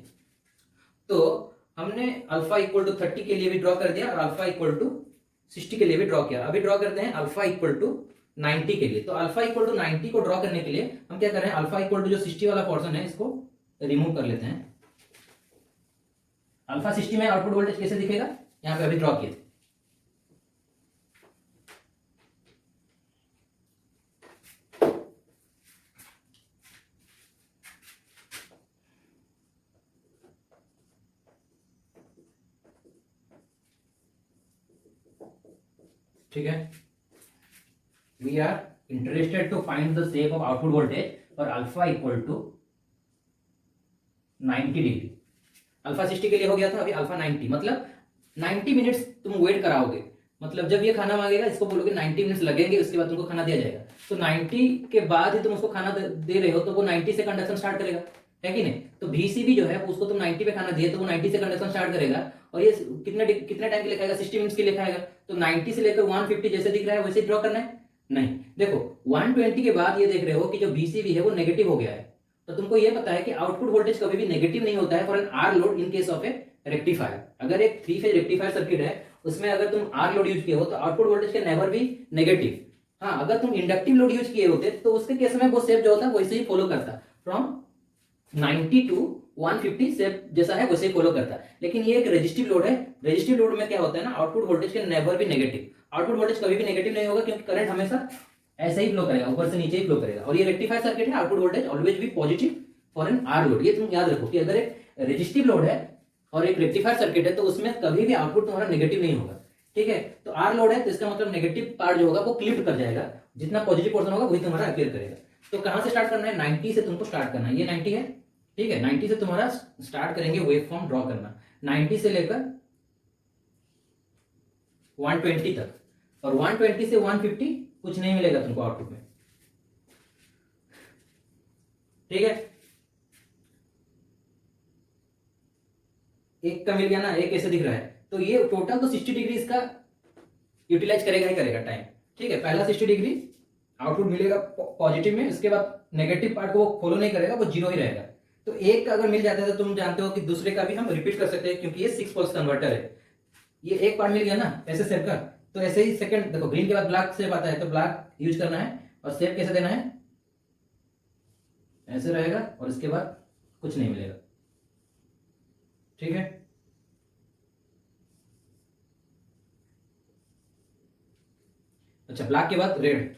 तो हमने अल्फा इक्वल टू 30 के लिए भी ड्रॉ कर दिया और अल्फा इक्वल टू 60 के लिए भी ड्रॉ किया। अभी ड्रॉ करते हैं अल्फा इक्वल टू 90 के लिए। तो अल्फा इक्वल टू 90 को ड्रॉ करने के लिए हम क्या कर रहे हैं? अल्फा इक्वल टू जो 60 वाला पोर्शन है इसको रिमूव कर लेते हैं। अल्फा 60 में आउटपुट वोल्टेज कैसे दिखेगा? यहां पे अभी ड्रॉ किए। ठीक है, we are interested to find the shape of output voltage for alpha equal to 90 degree. Alpha 60 के लिए हो गया था, अभी अल्फा 90, मतलब 90 मिनट्स तुम वेट कराओगे, मतलब जब ये खाना मांगेगा इसको बोलोगे 90 मिनट्स लगेंगे, उसके बाद तुमको खाना दिया जाएगा। तो 90 के बाद ही तुम उसको खाना दे रहे हो तो वो 90 से कंडक्शन स्टार्ट करेगा, है कि नहीं? तो वीसीबी जो है उसको तुम 90 पे खाना दिए तो वो 90 से कंडक्शन स्टार्ट करेगा, और ये कितने टाइम के लिए खाएगा? 60 मिनट्स के लिए खाएगा। तो 90 से लेकर 150 जैसे दिख रहा है वैसे ड्रॉ करना है? नहीं, देखो 120 के बाद ये देख रहे हो कि जो वीसीबी है वो नेगेटिव हो गया है, तो तुमको ये पता है कि आउटपुट वोल्टेज कभी भी नेगेटिव नहीं होता है for an R load in case of a rectifier. अगर एक 3 फेज रेक्टिफायर सर्किट है उसमें अगर तुम आर लोड यूज किए हो तो output voltage can never be negative. हाँ, अगर तुम इंडक्टिव लोड यूज किए होते तो उसके केस में वो शेप जो होता है वैसे ही फॉलो करता, फ्रॉम 90 टू 150 शेप जैसा है वैसे ही फॉलो करता है। लेकिन ये एक रेजिस्टिव लोड है, रेजिस्टिव लोड में क्या होता है ना, output voltage can never be negative. Output voltage कभी भी नेगेटिव नहीं होगा क्योंकि करंट हमेशा ऐसे ही फ्लो करेगा, ऊपर से नीचे ही फ्लो करेगा। और ये रेक्टिफायर सर्किट है, output voltage always be positive for an R load. ये तुम याद रखो कि अगर एक रेजिस्टिव लोड है और एक रेक्टिफायर सर्किट है तो उसमें कभी भी आउटपुट तुम्हारा नेगेटिव नहीं होगा। ठीक है, तो आर लोड है तो इसका मतलब नेगेटिव पार्ट जो होगा वो क्लिप कर जाएगा, जितना पॉजिटिव पोर्शन होगा वही तुम्हारा अपीयर करेगा। तो कहां से स्टार्ट करना है? 90 से तुमको स्टार्ट करना है। ये 90 है, ठीक है, 90 से तुम्हारा स्टार्ट करेंगे वेव फॉर्म ड्रॉ करना, 90 से लेकर 120 तक, और 120 से 150 कुछ नहीं मिलेगा तुमको आउटपुट में। ठीक है, एक का मिल गया ना, एक ऐसे दिख रहा है, तो ये टोटल तो 60 डिग्री इसका यूटिलाइज करेगा ही करेगा टाइम। ठीक है, पहला 60 डिग्री आउटपुट मिलेगा पॉजिटिव में, उसके बाद नेगेटिव पार्ट को वो फॉलो नहीं करेगा, वो जीरो ही रहेगा। तो एक का अगर मिल जाता है तो तुम जानते हो कि दूसरे का भी हम रिपीट कर सकते हैं, क्योंकि ये 6 पोल्स कन्वर्टर है। ये एक पार्ट मिल गया ना ऐसे सेप का, तो ऐसे ही सेकंड देखो, ग्रीन के बाद ब्लैक सेप आता है तो ब्लैक यूज करना है, और सेप कैसे देना है, ऐसे रहेगा, और इसके बाद कुछ नहीं मिलेगा। ठीक है, अच्छा ब्लैक के बाद रेड।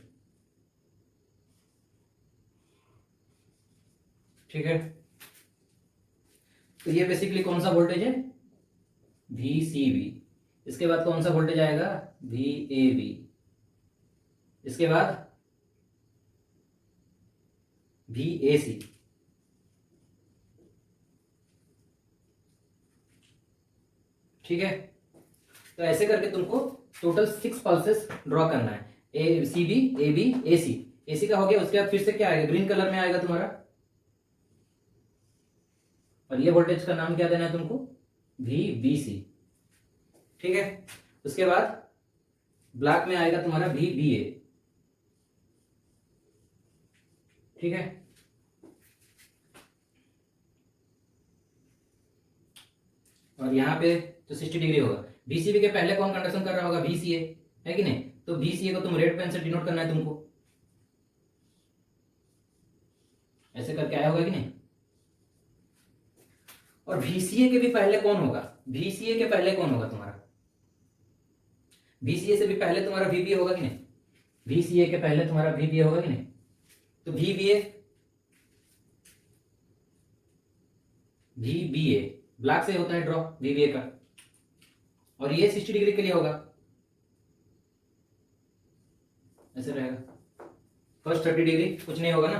ठीक है, तो ये बेसिकली कौन सा वोल्टेज है, VCB। इसके बाद कौन सा वोल्टेज आएगा, VAB। इसके बाद VAC। ठीक है, तो ऐसे करके तुमको टोटल 6 पल्सेस ड्रॉ करना है, CB AB AC। AC का हो गया, उसके बाद फिर से क्या आएगा, ग्रीन कलर में आएगा तुम्हारा, और ये वोल्टेज का नाम क्या देना है तुमको, VBC। ठीक है, उसके बाद ब्लैक में आएगा तुम्हारा VBA। ठीक है, और यहां पे तो 60 डिग्री होगा। VCB के पहले कौन कंडक्शन कर रहा होगा, VCA, है कि नहीं, तो VCA को तुम रेड पेन से डिनोट करना है तुमको, ऐसे करके आया होगा कि नहीं। और VCA के भी पहले कौन होगा, VCA के पहले कौन होगा तुम्हारा, VCA से भी पहले तुम्हारा VBA होगा कि नहीं, VCA के पहले तुम्हारा VBA होगा कि नहीं, तो VBA ब्लैक से होता है ड्रॉ VBA का, और ये 60 डिग्री के लिए होगा, ऐसे रहेगा। फर्स्ट 30 डिग्री कुछ नहीं होगा ना,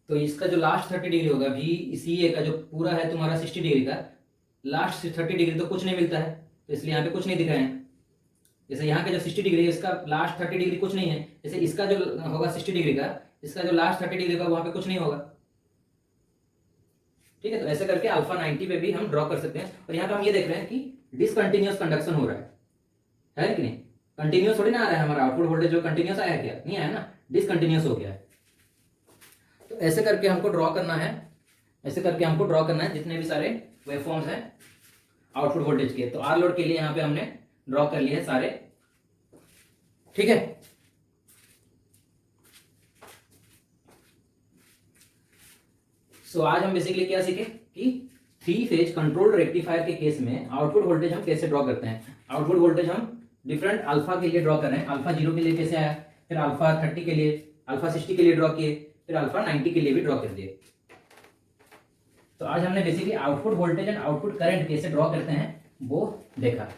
तो इसका जो लास्ट 30 डिग्री होगा VCA का, जो पूरा है तुम्हारा 60 डिग्री का, लास्ट 30 डिग्री तो कुछ नहीं मिलता है, तो इसलिए यहाँ पे कुछ नहीं दिखा है। जैसे यहाँ का जो 60 डिग्री है, इसका लास्ट 30 डिग्री कुछ नहीं है, जैसे इसका जो होगा 60 डिग्री का, इसका जो लास्ट 30 डिग्री का वहां पे कुछ नहीं होगा। ठीक है, तो ऐसे करके अल्फा 90 पे भी हम ड्रॉ कर सकते हैं। और यहाँ पे हम ये देख रहे हैं कि डिसकंटिन्यूअस कंडक्शन हो रहा है कि नहीं, कंटिन्यूअस थोड़ी ना आ रहा है, हमारा आउटपुट वोल्टेज जो कंटिन्यूअस आया क्या, नहीं आया ना, डिसकंटिन्यूअस हो गया है। तो ऐसे करके हमको ड्रॉ करना है, ऐसे करके हमको ड्रॉ करना है जितने भी सारे वेवफॉर्म्स हैं आउटपुट वोल्टेज के। तो आर लोड के लिए यहाँ पे हमने ड्रॉ कर लिए हैं सारे। ठीक है, सो आज हम बेसिकली क्या सीखे कि 3 फेज कंट्रोल्ड रेक्टिफायर के केस में आउटपुट वोल्टेज हम कैसे ड्रॉ करते हैं। आउटपुट वोल्टेज हम डिफरेंट अल्फा के लिए ड्रॉ कर रहे हैं, अल्फा 0 के लिए कैसे आया, फिर अल्फा 30 के लिए, अल्फा 60 के लिए ड्रॉ किए, फिर अल्फा 90 के लिए भी ड्रॉ कर दिए। तो आज हमने basically output voltage and output current कैसे ड्रॉ करते हैं वो देखा।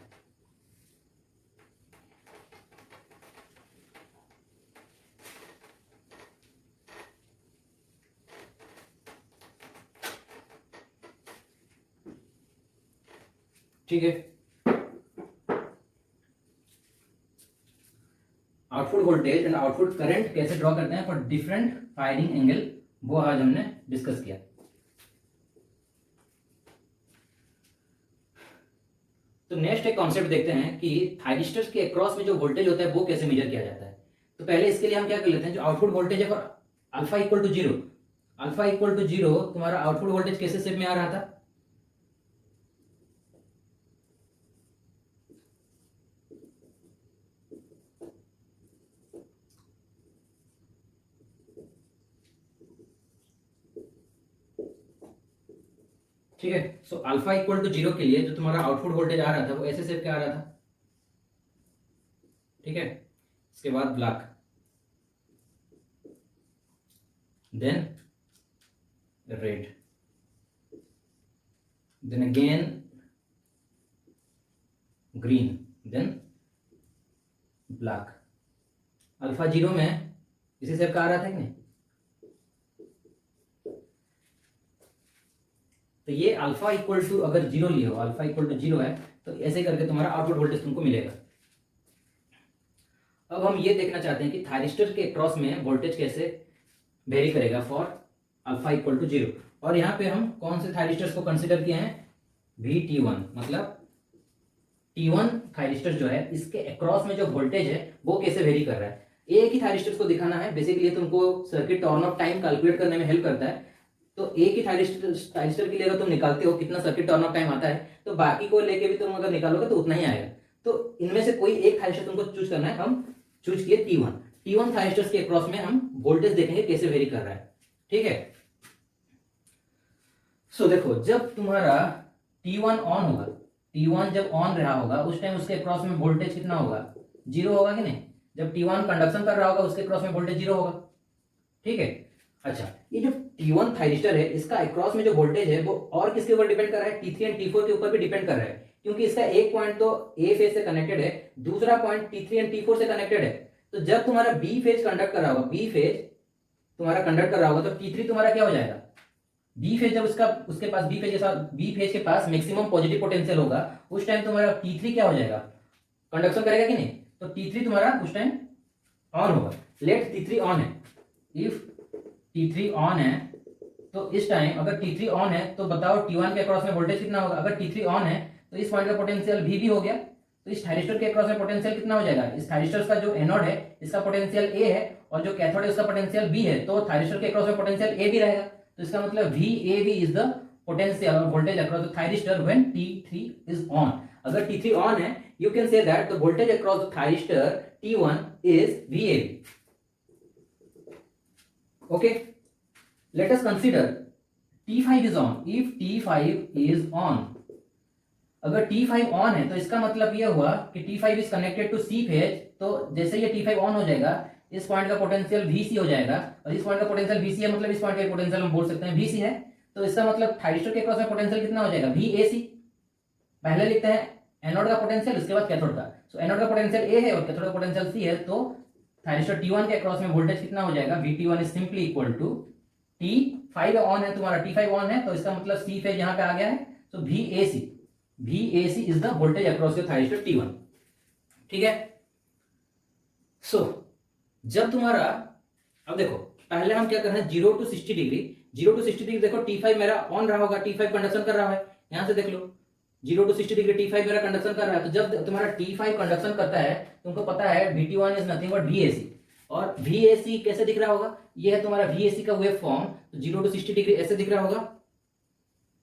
ठीक है, output voltage and output current कैसे ड्रॉ करते हैं फॉर डिफरेंट फायरिंग एंगल, वो आज हमने डिस्कस किया। तो नेक्स्ट एक कॉन्सेप्ट देखते हैं कि थायरिस्टर्स के अक्रॉस में जो वोल्टेज होता है वो कैसे मेजर किया जाता है। तो पहले इसके लिए हम क्या कर लेते हैं, जो आउटपुट वोल्टेज है for alpha equal to 0, alpha equal to 0 तुम्हारा आउटपुट वोल्टेज कैसे शेप में आ रहा था, ठीक है। सो अल्फा इक्वल टू 0 के लिए जो तुम्हारा आउटपुट वोल्टेज आ रहा था वो ऐसे शेप के आ रहा था। ठीक है, इसके बाद black, then red, then again green, then black. Alpha 0 में इसी शेप का आ रहा था कि नहीं, तो ये अल्फा इक्वल टू अगर 0 लियो, अल्फा इक्वल टू 0 है तो ऐसे करके तुम्हारा आउटपुट वोल्टेज तुमको मिलेगा। अब हम ये देखना चाहते हैं कि थायरिस्टर के क्रॉस में वोल्टेज कैसे वेरी करेगा फॉर अल्फा इक्वल टू 0। और यहाँ पे हम कौन से थायरिस्टर्स को कंसिडर किए हैं, VT1, मतलब T1 थायरिस्टर जो है इसके अक्रॉस में जो वोल्टेज है वो कैसे वेरी कर रहा है, एक ही थायरिस्टर को दिखाना है। बेसिकली तुमको circuit turn off time calculate करने में हेल्प करता है। तो एक ही थायरिस्टर के लिए अगर तुम निकालते हो कितना सर्किट टर्न ऑफ टाइम आता है, तो बाकी को लेके भी तुम अगर निकालोगे तो उतना ही आएगा। तो इनमें से कोई एक थायरिस्टर तुमको चूज करना है। हम चूज किए T1 थायरिस्टर्स के अक्रॉस में हम वोल्टेज देखेंगे कैसे वेरी कर रहा है। ठीक है, सो देखो जब तुम्हारा T1 ऑन होगा, T1 जब ऑन रहा होगा उस टाइम उसके अक्रॉस में वोल्टेज कितना होगा, 0 होगा कि नहीं। जब T1 कंडक्शन कर रहा होगा उसके अक्रॉस में वोल्टेज 0 होगा। ठीक है, अच्छा ये जो T1 थायरिस्टर है इसका अक्रॉस में जो वोल्टेज है वो और किसके ऊपर डिपेंड कर रहा है, T3 एंड T4 के ऊपर भी डिपेंड कर रहा है, क्योंकि इसका एक पॉइंट तो A फेज से कनेक्टेड है, दूसरा पॉइंट T3 एंड T4 से कनेक्टेड है। तो जब तुम्हारा B फेज कंडक्ट कर रहा होगा, B फेज तुम्हारा कंडक्ट कर रहा होगा, तो T3 तुम्हारा क्या हो जाएगा, बी फेज जब उसके पास बी फेज के पास मैक्सिमम पॉजिटिव पोटेंशियल होगा उस टाइम तुम्हारा T3 क्या हो जाएगा, कंडक्शन करेगा कि नहीं। तो T3 तुम्हारा उस टाइम ऑन होगा। लेट T3 ऑन है, इफ T3 ऑन है तो इस टाइम अगर T3 ऑन है तो बताओ T1 के अक्रॉस में वोल्टेज कितना होगा। अगर T3 ऑन है तो इस पॉइंट का पोटेंशियल भी हो गया, तो इस थायरिस्टर के अक्रॉस में पोटेंशियल कितना हो जाएगा, इस थायरिस्टर का जो एनोड है इसका पोटेंशियल A है और जो कैथोड है उसका पोटेंशियल B है, तो थायरिस्टर के अक्रॉस में पोटेंशियल A भी रहेगा। तो इसका मतलब VAB इज द पोटेंशियल और voltage across the thyristor when T3 is on. अगर T3 ऑन है you can say that the voltage across the thyristor T1 is VAB. Okay, let us consider T5 is on. If T5 is on, अगर T5 on है तो इसका मतलब यह हुआ कि T5 is connected to C phase. तो जैसे ये T5 ऑन हो जाएगा इस पॉइंट का पोटेंशियल VC हो जाएगा, और इस पॉइंट का पोटेंशियल VC है मतलब इस पॉइंट का पोटेंशियल हम बोल सकते हैं VC है। तो इसका मतलब थायरिस्टर के क्रॉस में पोटेंशियल कितना हो जाएगा, VAC। पहले लिखते हैं एनोड का पोटेंशियल, उसके बाद कैथोड का। सो एनोड का पोटेंशियल A है और कैथोड का पोटेंशियल C है, तो थायरिस्टर T1 के अक्रॉस में वोल्टेज कितना हो जाएगा, VT1 is simply equal to T5 on है, तुम्हारा T5 ऑन है तो इसका मतलब C फेज यहां पे आ गया है, तो VAC is the voltage across the thyristor T1। ठीक है, सो जब तुम्हारा, अब देखो पहले हम क्या कर रहे हैं 0 to 60 डिग्री, 0 to 60 डिग्री देखो T5 मेरा ऑन रहा होगा, T5 कंडक्शन कर रहा है, यहां से देख लो 0 to 60 डिग्री T5 मेरा कंडक्शन कर रहा है। तो जब तुम्हारा T5 कंडक्शन करता है तुमको पता है VT1 is nothing but VAC, और VAC कैसे दिख रहा होगा, ये है तुम्हारा VAC का वेव फॉर्म। तो 0 to 60 डिग्री ऐसे दिख रहा होगा,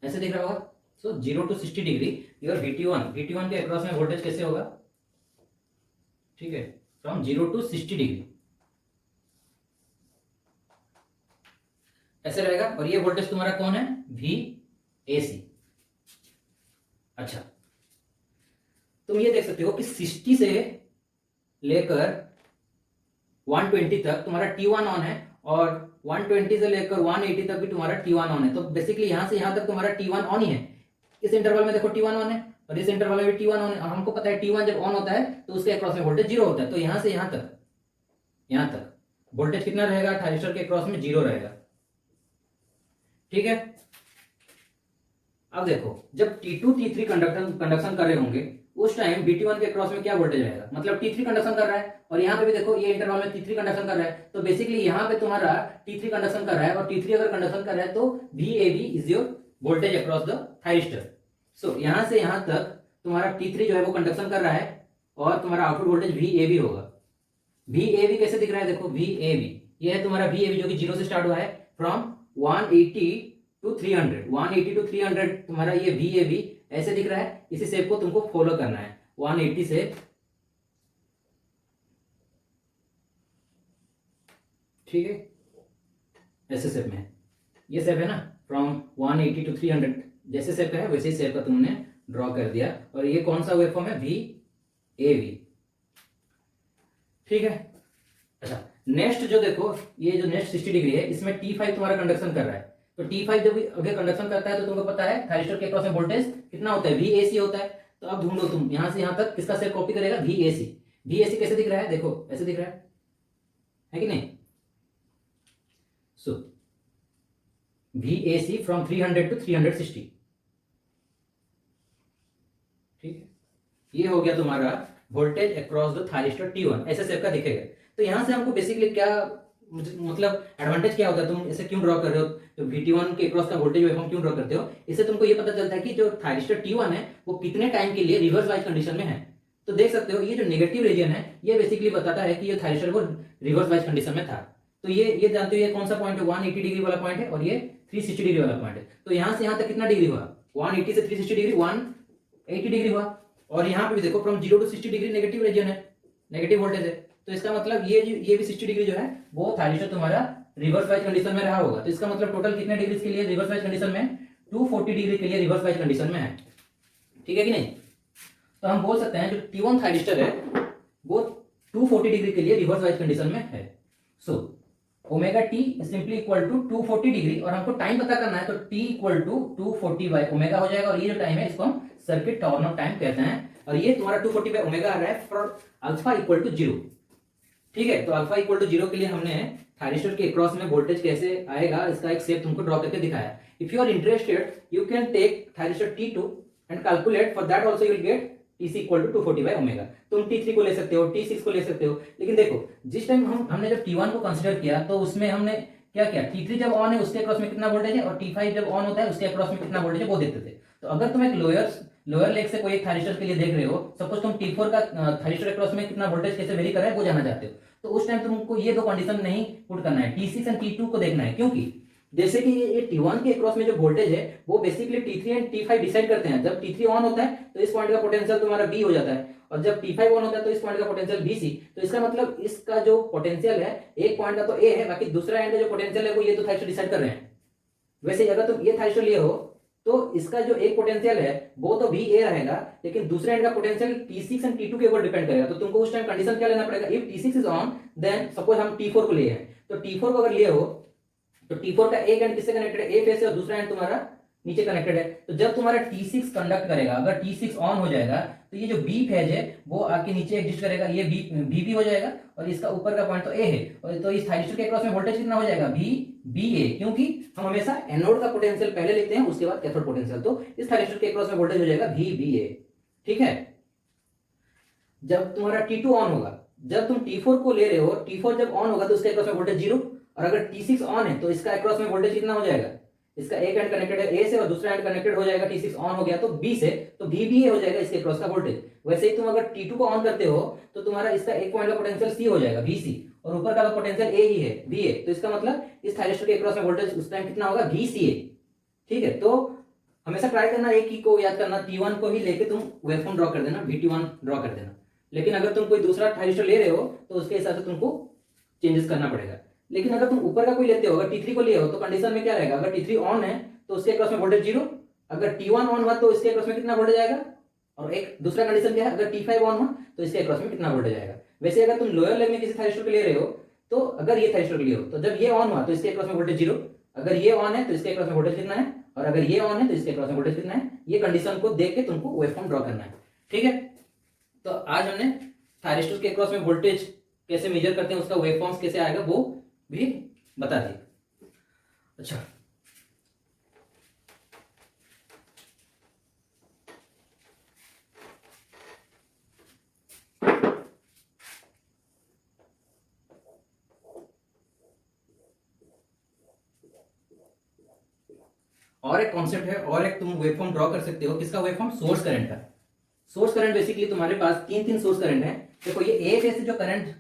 ऐसे दिख रहा होगा। सो 0 to 60 डिग्री योर VT1 के अक्रॉस में वोल्टेज कैसे होगा, ठीक है, फ्रॉम 0 to 60 डिग्री ऐसे रहेगा, और ये वोल्टेज तुम्हारा कौन है, VAC। अच्छा, तुम ये देख सकते हो कि 60 से लेकर 120 तक तुम्हारा T1 ऑन है, और 120 से लेकर 180 तक भी तुम्हारा T1 ऑन है। तो बेसिकली यहां से यहां तक तुम्हारा T1 ऑन ही है। इस इंटरवल में देखो T1 ऑन है और इस इंटरवल में भी T1 ऑन है, और हमको पता है T1 जब ऑन होता है तो उसके अक्रॉस में वोल्टेज 0 होता है। तो यहां से यहां तक वोल्टेज कितना रहेगा, थायरिस्टर के अक्रॉस में 0 रहेगा। ठीक है, अब देखो जब T2 T3 कंडक्शन कर रहे होंगे उस टाइम VT1 के क्रॉस में क्या वोल्टेज रहेगा, मतलब T3 कंडक्शन कर रहा है और यहाँ पे भी देखो ये इंटरवल में T3 कंडक्शन कर रहा है। तो बेसिकली यहाँ पे तुम्हारा T3 कंडक्शन कर रहा है, और T3 अगर कंडक्शन कर रहा है तो VAB is your voltage across the thyristor. So यहाँ से यहाँ तक तुम्हारा T3 जो है वो कंडक्शन कर रहा है और तुम्हारा आउटपुट वोल्टेज VAB होगा। VAB कैसे दिख रहा है, देखो VAB ये है तुम्हारा VAB जो कि 0 से स्टार्ट हुआ है, फ्रॉम 180 to 300, 180 to 300 तुम्हारा ये VAB ऐसे दिख रहा है। इसी शेप को तुमको फॉलो करना है 180 से, ठीक है, ऐसे शेप में ये शेप है ना, फ्रॉम 180 to 300 जैसे शेप का है वैसे ही शेप का तुमने ड्रॉ कर दिया, और ये कौन सा वेवफॉर्म है, VAB। ठीक है, अच्छा नेक्स्ट जो देखो ये जो नेक्स्ट 60 डिग्री है इसमें T5 तुम्हारा कंडक्शन कर रहा है। तो T5 जब अगर कंडक्शन करता है तो तुमको पता है थायरिस्टर के अक्रॉस में वोल्टेज कितना होता है, VAC होता है। तो अब ढूंढो तुम यहां से यहां तक किसका शेप कॉपी करेगा, VAC कैसे दिख रहा है, देखो ऐसे दिख रहा है कि नहीं। सो VAC फ्रॉम 300 to 360, ठीक है, ये हो गया तुम्हारा voltage across the thyristor T1, ऐसे शेप का दिखेगा। तो यहां से हमको बेसिकली क्या मतलब एडवांटेज क्या होता है, तुम इसे क्यों ड्रॉ कर रहे हो, तो VT1 के क्रॉस का वोल्टेज वेवफॉर्म क्यों ड्रॉ करते हो, इससे तुमको ये पता चलता है कि जो थायरिस्टर T1 है वो कितने टाइम के लिए रिवर्स वाइज कंडीशन में है। तो देख सकते हो ये जो नेगेटिव रीजन है ये बेसिकली बताता है कि ये थायरिस्टर वो रिवर्स वाइज कंडीशन में था। तो ये जानते हो ये कौन सा पॉइंट है, 180 डिग्री वाला पॉइंट है और ये 360 डिग्री वाला पॉइंट है। तो यहाँ से यहाँ तक कितना डिग्री हुआ, 180 से 360 डिग्री 180 डिग्री हुआ। और यहाँ पे भी देखो from 0 to 60 degree negative reason है, नेगेटिव वोल्टेज है। तो इसका मतलब ये भी 60 डिग्री जो है वो थायरिस्टर तुम्हारा रिवर्स वाइज कंडीशन में रहा होगा। तो इसका मतलब टोटल कितने डिग्री के लिए रिवर्स वाइज कंडीशन में, 240 डिग्री के लिए रिवर्स वाइज कंडीशन में है। ठीक है कि नहीं। तो हम बोल सकते हैं जो T1 थायरिस्टर है वो 240 डिग्री के लिए रिवर्स वाइज कंडीशन में है। So omega T simply equal to 240 degree, और हमको टाइम पता करना है तो T equal to 240 by omega हो जाएगा। और ये जो टाइम है इसको हम सर्किट टर्न ऑफ टाइम कहते हैं। और ये तुम्हारा 240 बाय ओमेगा आ रहा है फॉर अल्फा इक्वल टू 0। ठीक है, तो अल्फा इक्वल टू 0 के लिए हमने थायरिस्टर के अक्रॉस में वोल्टेज कैसे आएगा इसका एक शेप तुमको ड्रॉ करके दिखाया। If you are interested you can take thyristor T2 and calculate, for that also you will get TC equal to 240 by omega. तुम T3 को ले सकते हो, T6 को ले सकते हो। लेकिन देखो जिस टाइम हमने जब T1 को कंसीडर किया तो उसमें हमने क्या किया, T3 जब ऑन है उसके अक्रॉस में कितना वोल्टेज है और T5 जब ऑन होता है उसके अक्रॉस में कितना वोल्टेज है वो देखते थे। तो अगर तुम एक लोअर लेग से कोई एक थायरिस्टर के लिए देख रहे हो, सपोज तुम T4 का थायरिस्टर अक्रॉस में कितना वोल्टेज कैसे वेरी कर रहा है वो जानना चाहते हो, तो उस टाइम तुमको ये दो कंडीशन नहीं पुट करना है, T6 एंड T2 को देखना है। क्योंकि जैसे कि ये T1 के अक्रॉस में जो वोल्टेज है वो basically T3 and T5 decide करते हैं। जब T3 ऑन होता है तो इस पॉइंट का पोटेंशियल तुम्हारा B हो जाता है, और जब T5 ऑन होता है तो इस पॉइंट का पोटेंशियल BC। तो इसका मतलब इसका जो पोटेंशियल है एक पॉइंट का तो A है, बाकी दूसरा एंड का जो पोटेंशियल है वो ये तो थायरिस्टर डिसाइड कर रहे हैं। वैसे अगर तुम ये थायरिस्टर लिए हो तो इसका जो एक पोटेंशियल है वो तो VA रहेगा, लेकिन दूसरे एंड का पोटेंशियल T6 एंड T2 के ऊपर डिपेंड करेगा। तो तुमको उस टाइम कंडीशन क्या लेना पड़ेगा, if T6 is on then suppose हम T4 को लिए हैं, तो T4 को अगर लिए हो तो T4 का एक एंड किससे कनेक्टेड है, A फेज से, और दूसरा एंड तुम्हारा नीचे कनेक्टेड है। तो जब तुम्हारा T6 कंडक्ट करेगा, अगर T6 ऑन हो जाएगा तो ये जो B फेज है वो आके नीचे एग्जिस्ट करेगा, ये B हो जाएगा, और इसका ऊपर का पॉइंट तो A है। और तो इस थायरिस्टर के अक्रॉस में वोल्टेज कितना हो जाएगा, BA, क्योंकि हम हमेशा एनोड का पोटेंशियल पहले लिखते हैं उसके बाद कैथोड पोटेंशियल। तो इस थायरिस्टर के अक्रॉस में वोल्टेज हो जाएगा VBA। ठीक है, जब तुम्हारा T2 ऑन होगा, जब तुम T4 को ले रहे हो, T4 जब ऑन होगा तो उसके अक्रॉस में वोल्टेज 0, और अगर T6 ऑन है तो इसका अक्रॉस में वोल्टेज कितना हो जाएगा, इसका एक एंड कनेक्टेड है A से और दूसरा एंड कनेक्टेड हो जाएगा T6 ऑन हो गया तो B से, तो VBA हो जाएगा इसके अक्रॉस का वोल्टेज। वैसे ही तुम अगर T2 को ऑन करते हो तो तुम्हारा इसका एक पॉइंट का पोटेंशियल C हो जाएगा VC, और ऊपर का पोटेंशियल A ही है VA। तो इसका मतलब इस थायरिस्टर के अक्रॉस में वोल्टेज उस टाइम कितना होगा, VCA। ठीक है, तो हमेशा ट्राई करना एक ही को याद करना, T1 को ही लेके तुम वेवफॉर्म ड्रॉ कर देना, VT1 ड्रॉ कर देना। लेकिन अगर तुम कोई दूसरा थायरिस्टर ले रहे हो तो उसके हिसाब से तुमको चेंजेस करना पड़ेगा। लेकिन अगर तुम ऊपर का कोई लेते हो, अगर T3 को लिए हो तो कंडीशन में क्या रहेगा, अगर T3 ऑन है तो उसके अक्रॉस में वोल्टेज 0, अगर T1 ऑन हुआ तो इसके अक्रॉस में कितना वोल्टेज आएगा, और एक दूसरा कंडीशन क्या है, अगर T5 ऑन हुआ तो इसके अक्रॉस में कितना वोल्टेज आएगा। वैसे अगर तुम लोअर लेग में किसी थायरिस्टर को ले रहे हो, तो अगर ये थायरिस्टर को लिए हो तो जब ये ऑन हुआ तो इसके अक्रॉस में वोल्टेज 0, अगर ये ऑन है तो इसके अक्रॉस में वोल्टेज कितना है, और अगर ये ऑन है तो इसके अक्रॉस में वोल्टेज कितना है। ये कंडीशन को देख के तुमको वेवफॉर्म ड्रॉ करना है। ठीक है, तो आज हमने थायरिस्टर के अक्रॉस में वोल्टेज कैसे मेजर करते हैं, उसका वेवफॉर्म्स कैसे आएगा वो भी बता दिए। अच्छा, और एक कॉन्सेप्ट है, और एक तुम वेवफॉर्म ड्रॉ कर सकते हो, किसका वेवफॉर्म, सोर्स करंट का। सोर्स करंट बेसिकली तुम्हारे पास तीन सोर्स करंट है। देखो ये ए फेज से जो करंट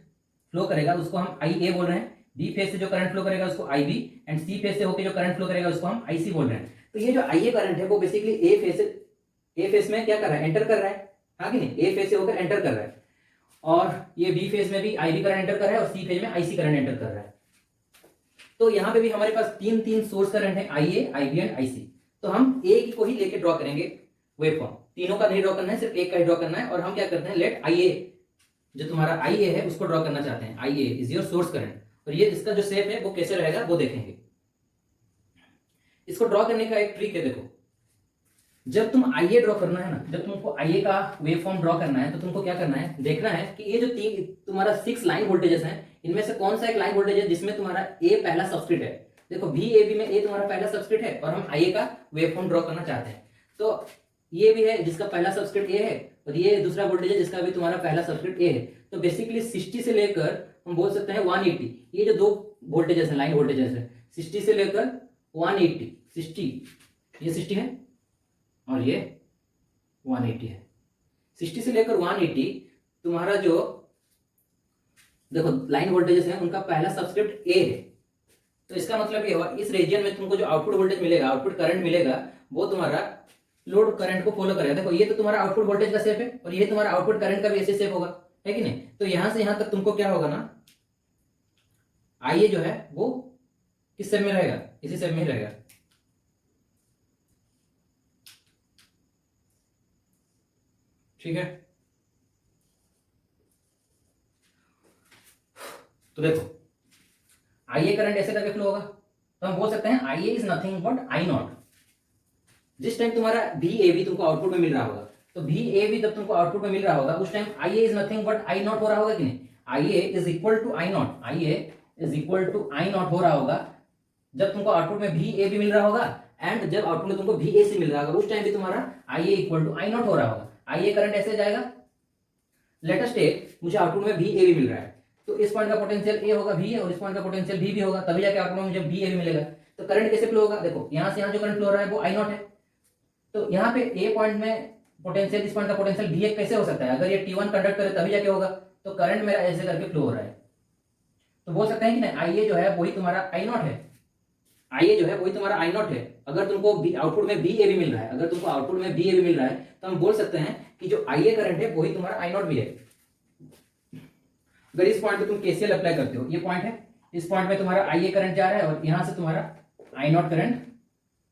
फ्लो करेगा उसको हम IA बोल रहे हैं, बी फेज से जो करंट फ्लो करेगा उसको IB, एंड सी फेज से होकर जो करंट फ्लो करेगा उसको हम IC बोल रहे हैं। तो ये जो IA करंट है वो बेसिकली ए फेज में क्या कर रहा है, एंटर कर रहा है, हाँ कि नहीं, ए फेज से होकर एंटर कर रहा है, और ये बी फेज में भी IB करंट एंटर कर रहा है, और सी फेज में IC करंट एंटर कर रहा है। तो यहाँ पे भी हमारे पास तीन सोर्स करंट है, IA, IB एंड IC। तो हम एक को ही लेके ड्रॉ करेंगे वेवफॉर्म, तीनों का नहीं ड्रॉ करना है, सिर्फ एक का ही ड्रॉ करना है। और हम क्या करते हैं, लेट IA, जो तुम्हारा IA है उसको ड्रॉ करना चाहते हैं, IA is your source current, और ये इसका जो शेप है वो कैसे रहेगा वो देखेंगे। इसको ड्रॉ करने का एक ट्रिक है, देखो जब तुम IA ड्रॉ करना है ना, जब तुमको IA का वेवफॉर्म ड्रॉ करना है तो तुमको क्या करना है, देखना है कि ये जो तुम्हारा 6 लाइन वोल्टेजेस हैं इनमें से कौन सा एक लाइन वोल्टेज है जिसमें तुम्हारा A पहला सबस्क्रिप्ट है। देखो VAB में A तुम्हारा पहला सबस्क्रिप्ट है और हम IA का वेवफॉर्म ड्रॉ करना चाहते हैं। तो ये भी है जिसका पहला सबस्क्रिप्ट A है, और ये दूसरा वोल्टेज है जिसका भी तुम्हारा पहला सबस्क्रिप्ट A है। तो बेसिकली 60 से लेकर हम बोल सकते हैं 180, ये जो दो वोल्टेजेस है, लाइन वोल्टेजेस है 60 से लेकर 180, 60 ये 60 है और ये 180 है। 60 से लेकर 180 तुम्हारा जो देखो लाइन वोल्टेजेस है उनका पहला सबस्क्रिप्ट ए है। तो इसका मतलब ये हुआ इस रीजन में तुमको जो आउटपुट वोल्टेज मिलेगा, आउटपुट करंट मिलेगा, वो तुम्हारा लोड करंट को फॉलो करेगा। देखो ये तो तुम्हारा आउटपुट वोल्टेज का शेप है और ये तुम्हारा आउटपुट करंट का भी ऐसे शेप होगा, है कि नहीं। तो यहां से यहां तक तुमको क्या होगा ना, आइए जो है वो किस शेप में रहेगा, इसी शेप में ही रहेगा। ठीक है, तो देखो आइए करंट ऐसे करके फ्लो होगा, तो हम बोल सकते हैं आइए is nothing but I not. जिस टाइम तुम्हारा वी ए बी तुमको आउटपुट में मिल रहा होगा, तो वी ए बी जब तुमको आउटपुट में मिल रहा होगा उस time I A is nothing but I naught हो रहा होगा कि नहीं। I A is equal to I naught, I A is equal to I naught हो रहा होगा जब तुमको आउटपुट में वी ए बी मिल रहा होगा, एंड जब आउटपुट में तुमको वी ए सी मिल रहा होगा उस टाइम भी तुम्हारा आई A equal to I naught हो रहा होगा। आई ए करंट ऐसे जाएगा, लेटेस्ट टेक मुझे आउटपुट में वी ए बी मिल रहा है, तो इस पॉइंट का पोटेंशियल ए होगा वी और इस पॉइंट का पोटेंशियल भी होगा, तभी जाके आउटपुट में मुझे वी ए भी मिलेगा। तो करंट कैसे फ्लो होगा, देखो यहां से यहां जो करंट फ्लो हो रहा है वो आई नॉट है, तो यहाँ पे ए पॉइंट में पोटेंशियल, इस पॉइंट का पोटेंशियल भी कैसे हो सकता है, अगर ये T1 कंडक्ट करे तभी जाके होगा। तो करंट मेरा ऐसे करके फ्लो हो रहा है, तो बोल सकते हैं कि नहीं आई ए जो है वही तुम्हारा आई नॉट है, आई ए जो है वही तुम्हारा आई नॉट है। अगर तुमको आउटपुट में बी ए भी मिल रहा है, अगर तुमको आउटपुट में बी ए भी मिल रहा है तो हम बोल सकते हैं कि जो आई ए करंट है वही तुम्हारा आई नॉट भी है। अगर इस पॉइंट पे तुम केसीएल अप्लाई करते हो, ये पॉइंट है, इस पॉइंट में तुम्हारा आई ए करंट जा रहा है और यहां से तुम्हारा आई नॉट करंट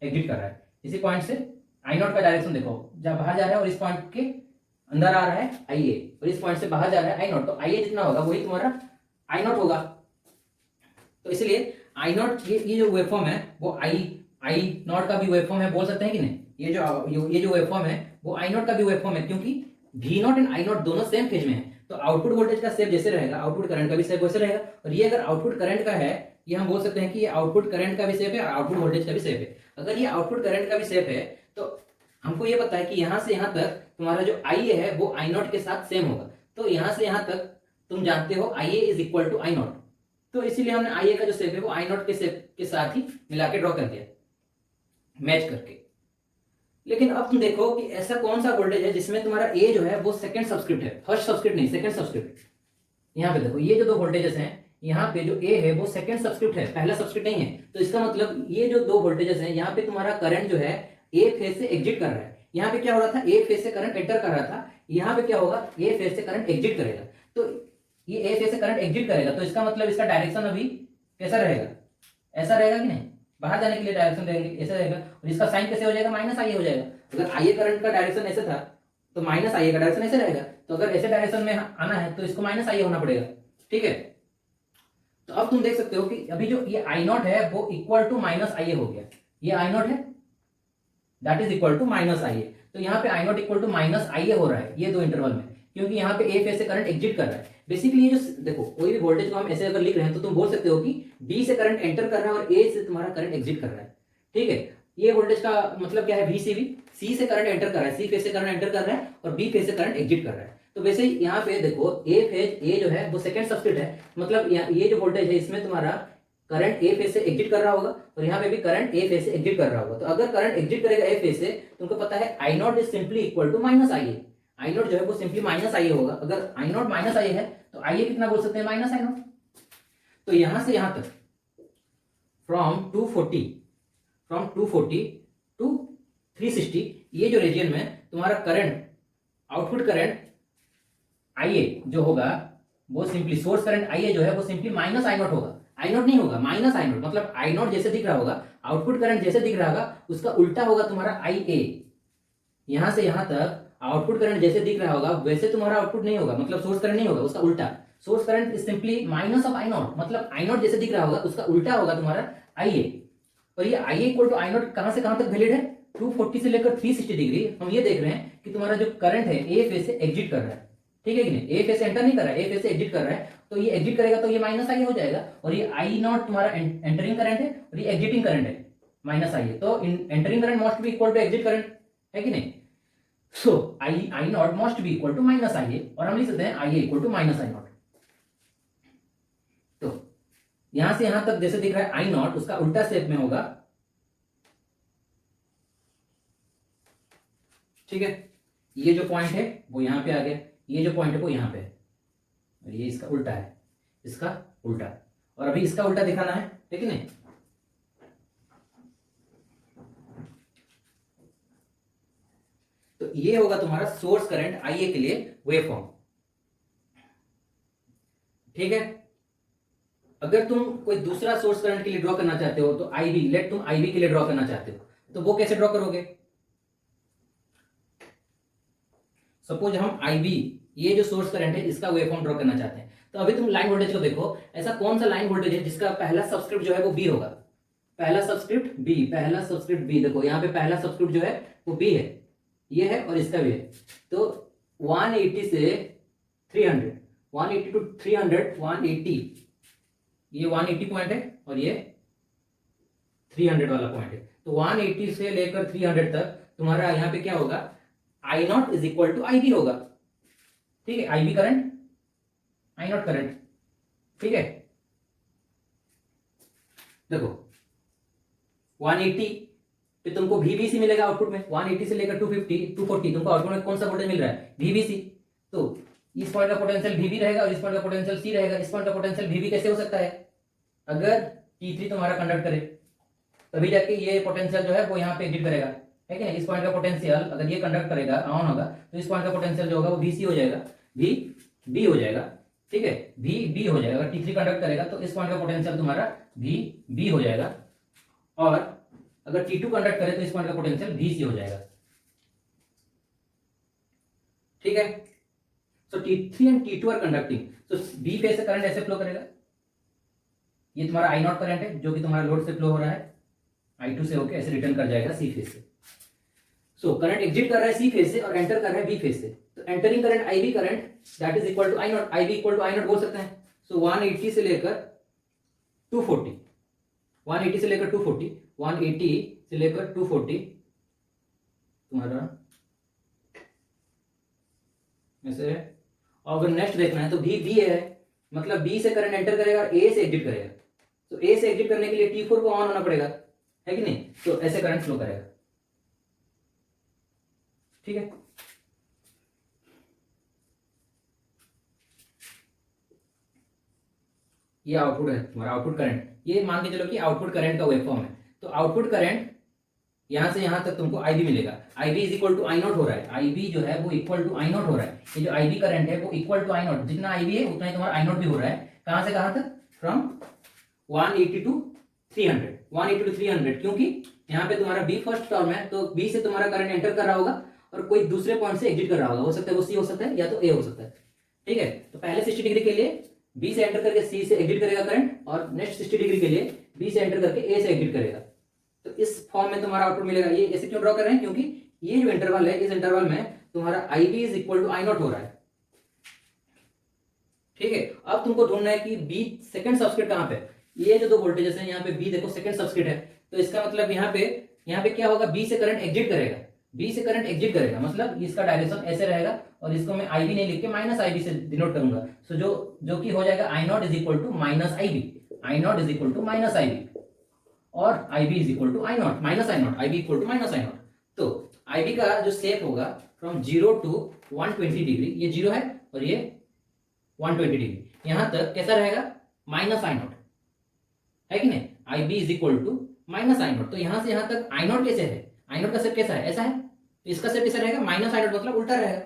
एग्जिट कर रहा है। इसी पॉइंट से आई नॉट का डायरेक्शन देखो, जब बाहर जा रहा है और इस पॉइंट के अंदर आ रहा है आई ए और इस पॉइंट से बाहर जा रहा है आई नॉट, तो आई ए जितना होगा वही तुम्हारा आई नॉट होगा। तो इसलिए आई नॉट ये जो वेवफॉर्म है वो आई नॉट का भी वेवफॉर्म है, बोल सकते हैं कि नहीं। ये जो वेवफॉर्म है वो आई नॉट का भी वेवफॉर्म है, क्योंकि V naught and I naught दोनों सेम फेज में है। तो आउटपुट वोल्टेज का शेप जैसे रहेगा आउटपुट करंट का भी शेप वैसे रहेगा। और ये अगर आउटपुट करंट का है, ये हम बोल सकते हैं कि ये आउटपुट करंट का भी शेप है और आउटपुट वोल्टेज का भी शेप है। अगर ये आउटपुट करंट का भी शेप है तो हमको ये पता है कि यहां से यहां तक तुम्हारा जो आई ए है वो आई नॉट के साथ सेम होगा। तो यहां से यहां तक तुम जानते हो I A is equal to I naught, तो इसीलिए हमने आई ए का जो शेप है वो आई नॉट के शेप के साथ ही मिला के ड्रॉ कर दिया मैच करके। लेकिन अब तुम देखो कि ऐसा कौन सा वोल्टेज है जिसमें तुम्हारा ए जो है वो सेकंड सब्सक्रिप्ट है, फर्स्ट सब्सक्रिप्ट नहीं, सेकंड सब्सक्रिप्ट। यहाँ पे देखो ये जो दो वोल्टेजेस हैं, यहाँ पे जो ए है वो सेकंड सब्सक्रिप्ट है, पहला सब्सक्रिप्ट नहीं है। तो इसका मतलब ये जो दो वोल्टेजेस हैं, यहाँ पे तुम्हारा करंट जो है ए फेज से एग्जिट कर रहा है। यहाँ पे क्या हो रहा था, ए फेज से करंट एंटर कर रहा था, यहाँ पे क्या होगा, ए फेज से करंट एग्जिट करेगा। तो ये ए फेज से करंट एग्जिट करेगा, तो इसका मतलब इसका डायरेक्शन अभी कैसा रहेगा, ऐसा रहेगा कि नहीं, बाहर जाने के लिए डायरेक्शन रहेंगे, ऐसा रहेगा। और इसका साइन कैसे हो जाएगा, माइनस आई हो जाएगा। अगर आई ए करंट का डायरेक्शन ऐसे था तो माइनस आई ए का डायरेक्शन ऐसे रहेगा, तो अगर ऐसे डायरेक्शन में आना है तो इसको माइनस आई होना पड़ेगा। ठीक है, तो अब तुम देख सकते हो कि अभी जो ये आई नॉट है वो equal to minus I A हो गया। ये आई नॉट है that is equal to minus I A, तो यहाँ पे I naught equal to minus I A हो रहा है ये दो इंटरवल में, क्योंकि यहाँ पे ए फेज से करंट एग्जिट कर रहा है। बेसिकली ये जो देखो कोई भी वोल्टेज को हम ऐसे अगर लिख रहे हैं तो तुम बोल सकते हो कि बी से करंट एंटर कर रहा है और ए से तुम्हारा करंट एग्जिट कर रहा है। ठीक है, ये वोल्टेज का मतलब क्या है, वी सी बी, सी से करंट एंटर कर रहा है, सी फेज से करंट एंटर कर रहा है और बी फेज से करंट एग्जिट कर रहा है। तो वैसे ही यहाँ पे देखो ए फेज, ए जो है वो सेकंड सब्सक्रिप्ट है, मतलब ये जो वोल्टेज है इसमें तुम्हारा करंट ए फेज से एग्जिट कर रहा होगा और यहाँ पे भी करंट ए फेज से एग्जिट कर रहा होगा। तो अगर करंट एग्जिट करेगा ए फेज से, तुमको पता है I naught is simply equal to minus I A. I naught जो है वो सिंपली माइनस आई ए होगा। अगर आई नॉट माइनस आई है तो आई ए कितना बोल सकते हैं, माइनस आई नॉट। तो यहां से यहां तक फ्रॉम 240 टू 360 ये जो रीजन में तुम्हारा करंट, आउटपुट करंट आई ए जो होगा वो सिंपली सोर्स करंट आई ए जो है वो सिंपली माइनस आई नॉट होगा, आई नॉट नहीं होगा, माइनस आई नॉट। मतलब आई नॉट जैसे दिख रहा होगा, आउटपुट करंट जैसे दिख रहा होगा उसका उल्टा होगा तुम्हारा आई ए। यहां से यहां तक आउटपुट करंट जैसे दिख रहा होगा वैसे तुम्हारा आउटपुट नहीं होगा, मतलब सोर्स करंट नहीं होगा, उसका उल्टा। Source current is simply minus of I not, मतलब आई नॉट जैसे दिख रहा होगा उसका उल्टा होगा तुम्हारा आई ए। और ये आई A equal to I not कहां से कहां तक वैलिड है, 240 से लेकर 360 डिग्री। हम ये देख रहे हैं कि तुम्हारा जो करंट है ए फेज से एग्जिट कर रहा है। ठीक है कि नहीं, ए फेज से एंटर नहीं कर रहा है, ए फेज से एग्जिट कर रहा है, तो ये एग्जिट करेगा तो ये माइनस आई हो जाएगा। और ये आई नॉट तुम्हारा एंटरिंग करंट है और ये एग्जिटिंग करंट है माइनस आई है, तो entering current must be equal to exit current, है कि नहीं। So I naught must be equal to minus I A, और हम लिख सकते हैं I A equal to minus I naught. तो यहां से यहां तक जैसे दिख रहा है आई नॉट, उसका उल्टा शेप में होगा, ठीक है। ये जो पॉइंट है वो यहां पे आ गया, ये जो पॉइंट है वो यहां पे है, और ये इसका उल्टा है, इसका उल्टा, और अभी इसका उल्टा दिखाना है कि नहीं। तो ये होगा तुम्हारा सोर्स करंट आईए के लिए वेवफॉर्म, ठीक है। अगर तुम कोई दूसरा सोर्स करंट के लिए ड्रॉ करना चाहते हो, तो आईबी, लेट तुम आईबी के लिए ड्रॉ करना चाहते हो, तो वो कैसे ड्रॉ करोगे। सपोज हम आईबी, ये जो सोर्स करंट है, इसका वेवफॉर्म ड्रॉ करना चाहते हैं, तो अभी तुम लाइन वोल्टेज को देखो, ऐसा कौन सा लाइन वोल्टेज है जिसका पहला सबस्क्रिप्ट जो है वो बी होगा, पहला सबस्क्रिप्ट बी, पहला सबस्क्रिप्ट बी, देखो यहाँ पे पहला सबस्क्रिप्ट जो है वो बी है, ये है और इसका भी है। तो 180 से 300, 180 टू 300, 180, ये 180 पॉइंट है और ये 300 वाला पॉइंट है। तो 180 से लेकर 300 तक तुम्हारा यहाँ पे क्या होगा, I naught is equal to I B होगा, ठीक है। I B current, I naught current, ठीक है। देखो 180 पे तुमको VBC मिलेगा आउटपुट में, 180 से लेकर 250 240 तुमको आउटपुट में कौन सा वोल्टेज मिल रहा है, VBC। तो इस पॉइंट का पोटेंशियल VB रहेगा और इस पॉइंट का पोटेंशियल C रहेगा। इस पॉइंट का पोटेंशियल VB कैसे हो सकता है, अगर T3 तुम्हारा कंडक्ट करे तभी जाके ये पोटेंशियल जो है वो यहाँ पे एग्जिट करेगा, है कि नहीं। इस पॉइंट का पोटेंशियल अगर ये कंडक्ट करेगा, ऑन होगा, तो इस पॉइंट का पोटेंशियल जो होगा वो VC हो जाएगा, VB हो जाएगा, ठीक है, VB हो जाएगा। अगर T3 कंडक्ट करेगा तो इस पॉइंट का पोटेंशियल तुम्हारा VB हो जाएगा, और अगर T2 कंडक्ट करे तो इस पॉइंट का पोटेंशियल VC हो जाएगा, ठीक है। So T3 and T2 are conducting, तो B फेज से करंट ऐसे फ्लो करेगा, ये तुम्हारा आई नॉट करंट है जो कि तुम्हारा लोड से फ्लो हो रहा है, I2 से होके ऐसे रिटर्न कर जाएगा C फेज से। सो करंट एग्जिट कर रहा है C फेज से और एंटर कर रहा है B फेज से, तो entering current IB current that is equal to I naught, IB equal to I naught बोल सकते हैं। सो 180 से लेकर 240, 180 से लेकर 240, 180 से लेकर 240 तुम्हारा ऐसे है। और अगर नेक्स्ट देखना है तो B है, मतलब B से करंट एंटर करेगा और A से एग्जिट करेगा। तो A से एग्जिट करने के लिए T4 को ऑन होना पड़ेगा, है कि नहीं। तो ऐसे करंट फ्लो करेगा, ठीक है। ये आउटपुट है तुम्हारा, आउटपुट करंट, ये मान के चलो कि आउटपुट करंट का वेवफॉर्म है। तो आउटपुट करंट यहां से यहां तक तुमको आईबी मिलेगा, IB is equal to I naught हो रहा है, आईबी जो है वो इक्वल टू आई नॉट हो रहा है। ये जो आईबी करंट है वो इक्वल टू आई नॉट, जितना आईबी है उतना ही तुम्हारा आई नॉट भी हो रहा है। कहां से कहां तक, फ्रॉम 180 टू 300, 180 टू 300, क्योंकि यहाँ पे तुम्हारा बी फर्स्ट टर्म है, तो बी से तुम्हारा करंट एंटर कर रहा होगा और कोई दूसरे पॉइंट से एग्जिट कर रहा होगा, हो सकता है वो सी हो सकता है या तो ए हो सकता है, ठीक है। तो पहले 60 डिग्री के लिए बी से एंटर करके सी से एग्जिट करेगा करंट, और नेक्स्ट 60 डिग्री के लिए बी से एंटर करके ए से एग्जिट करेगा। तो इस फॉर्म में तुम्हारा आउटपुट मिलेगा। ये ऐसे क्यों ड्रॉ कर रहे हैं, क्योंकि ये जो इंटरवल है, इस इंटरवल में तुम्हारा IB is equal to I naught हो रहा है, ठीक है। अब तुमको ढूंढना है कि बी सेकंड सबस्क्रिप्ट कहां पे, ये जो दो वोल्टेजेस हैं, यहाँ पे बी देखो सेकंड सबस्क्रिप्ट है, तो इसका मतलब यहाँ पे क्या होगा, बी से करंट एग्जिट करेगा, बी से करंट एग्जिट करेगा, मतलब इसका डायरेक्शन ऐसे रहेगा, और इसको मैं आईबी नहीं लिख के माइनस आईबी से डिनोट करूंगा। सो जो कि हो जाएगा I naught is equal to minus IB, I naught is equal to minus IB, और IB is equal to I naught minus I naught, IB equal to minus I naught. तो IB का जो shape होगा from 0 to 120 degree, ये 0 है और ये 120 degree, यहां तक कैसा रहेगा, माइनस आई नॉट, है कि नहीं। IB is equal to minus I naught. तो यहां से यहां तक आई नॉट कैसे है, आई नॉट का शेप कैसा है, ऐसा है, तो इसका शेप कैसा रहेगा, माइनस आई नॉट, मतलब उल्टा रहेगा।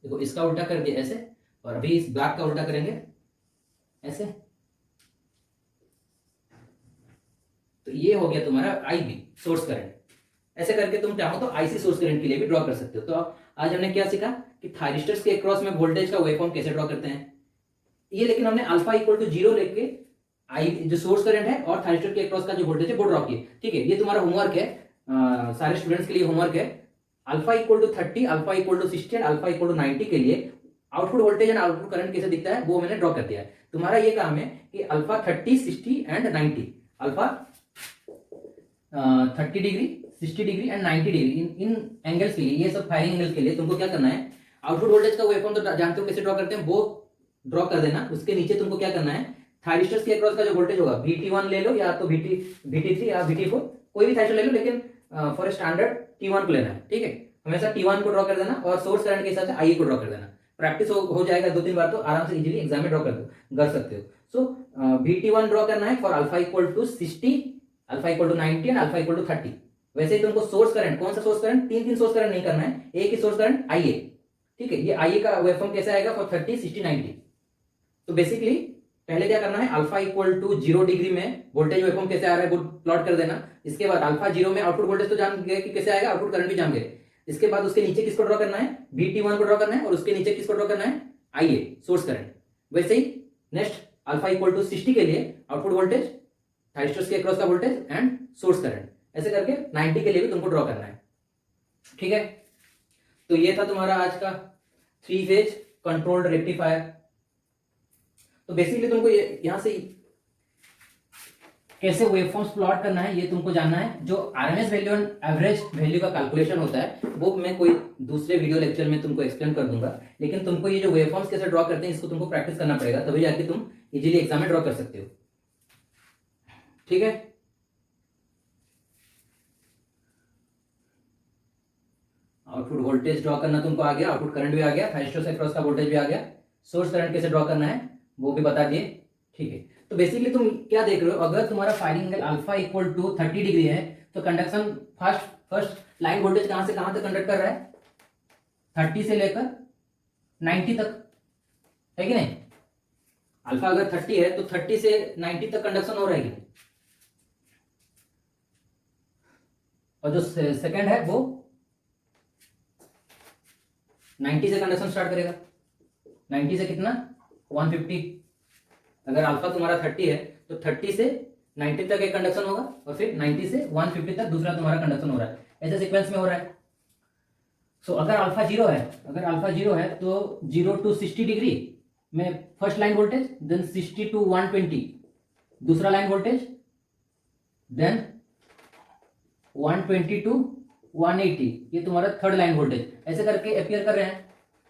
देखो इसका उल्टा कर दिया ऐसे, और अभी इस ब्लैक का उल्टा करेंगे ऐसे, तो ये हो गया तुम्हारा IB सोर्स करंट। ऐसे करके तुम चाहो तो IC सोर्स करंट के लिए भी ड्रॉ कर सकते हो। तो आज हमने क्या सीखा कि थायरिस्टर्स के अक्रॉस में वोल्टेज का वेवफॉर्म कैसे ड्रॉ करते हैं, ये लेकिन हमने अल्फा इक्वल टू 0 लेके जो सोर्स करंट है और थायरिस्टर के अक्रॉस का जो वोल्टेज है वो ड्रॉ किए, ठीक है। ये तुम्हारा होमवर्क है, सारे स्टूडेंट्स के लिए होमवर्क है। Alpha equal to 30, alpha equal to 60 and alpha equal to 90 के लिए output voltage and output current कैसे दिखता है वो मैंने ड्रॉ कर दिया है। तुम्हारा ये काम है कि alpha 30, 60 and 90, alpha 30 degree, 60 degree and 90 degree, in angles के लिए, ये सब फायरिंग एंगल्स के लिए तुमको क्या करना है, आउटपुट वोल्टेज का वेवफॉर्म तो जानते हो कैसे ड्रॉ करते हैं, वो ड्रॉ कर देना, उसके नीचे तुमको क्या करना है, थायरिस्टर्स के अक्रॉस का जो वोल्टेज होगा VT1 ले लो या तो VT3 या VT4, कोई भी थायरिस्टर ले लो, लेकिन फॉर स्टैंडर्ड T1 को लेना है, ठीक है। हमेशा T1 को ड्रॉ कर देना और सोर्स करंट के हिसाब से IA को ड्रॉ कर देना। प्रैक्टिस हो जाएगा 2-3 बार तो आराम से इजीली एग्जाम में ड्रॉ कर सकते हो। सो VT1 ड्रॉ करना है for alpha equal to 60, alpha equal to 90 and alpha equal to 30। वैसे ही तुमको सोर्स करंट, कौन सा सोर्स करंट, तीन सोर्स करंट नहीं करना है, एक ही सोर्स करंट IA, ठीक है। ये IA का वेवफॉर्म कैसे आएगा फॉर 30, 60, 90। तो बेसिकली पहले क्या करना है, अल्फा इक्वल टू 0 डिग्री में वोल्टेज वेवफॉर्म कैसे आ रहा है वो प्लॉट कर देना। इसके बाद अल्फा 0 में आउटपुट वोल्टेज तो जान गए कि कैसे आएगा, आउटपुट करंट भी जान गए। इसके बाद उसके नीचे किसको ड्रॉ करना है, VT1 को ड्रॉ करना है और उसके नीचे किसको ड्रॉ करना है, IA, सोर्स करंट। वैसे ही नेक्स्ट अल्फा इक्वल टू 60 के लिए आउटपुट वोल्टेज, थायरिस्टर्स के अक्रॉस का वोल्टेज एंड सोर्स करंट, ऐसे करके 90 के लिए भी तुमको ड्रॉ करना है, ठीक है। तो ये था तुम्हारा आज का 3 फेज कंट्रोल्ड रेक्टिफायर। तो बेसिकली तुमको यहां से कैसे वेवफॉर्म्स प्लॉट करना है ये तुमको जानना है। जो RMS value and average value का कैलकुलेशन होता है वो मैं कोई दूसरे वीडियो लेक्चर में तुमको एक्सप्लेन कर दूंगा, लेकिन तुमको ये जो वेवफॉर्म्स कैसे ड्रॉ करते हैं इसको तुमको प्रैक्टिस करना पड़ेगा, तभी जाके तुम इजीली एग्जाम में ड्रॉ कर सकते हो, ठीक है। आउटपुट वोल्टेज ड्रॉ करना तुमको आ गया, आउटपुट करंट भी आ गया, थायरिस्टर से क्रॉस का वोल्टेज भी आ गया, सोर्स करंट कैसे ड्रॉ करना है वो भी बता दिए, ठीक है। तो बेसिकली तुम क्या देख रहे हो, अगर तुम्हारा firing angle alpha equal to 30 degree है तो कंडक्शन फर्स्ट लाइन वोल्टेज कहां से कहां तक कंडक्ट कर रहा है, 30 से लेकर 90 तक, है कि नहीं। अल्फा अगर 30 है तो 30 से 90 तक कंडक्शन हो रहा है कि नहीं, और जो सेकंड है वो 90 से कंडक्शन स्टार्ट करेगा, 90 से कितना 150। अगर अल्फा तुम्हारा 30 है तो 30 से 90 तक एक कंडक्शन होगा और फिर 90 से 150 तक दूसरा तुम्हारा कंडक्शन हो रहा है, ऐसे सीक्वेंस में हो रहा है। सो अगर अल्फा 0 है तो 0 टू 60 डिग्री में first line voltage, then 60 to 120 दूसरा लाइन वोल्टेज, देन 120 टू 180 ये तुम्हारा थर्ड लाइन वोल्टेज, ऐसे करके अपियर कर रहे हैं।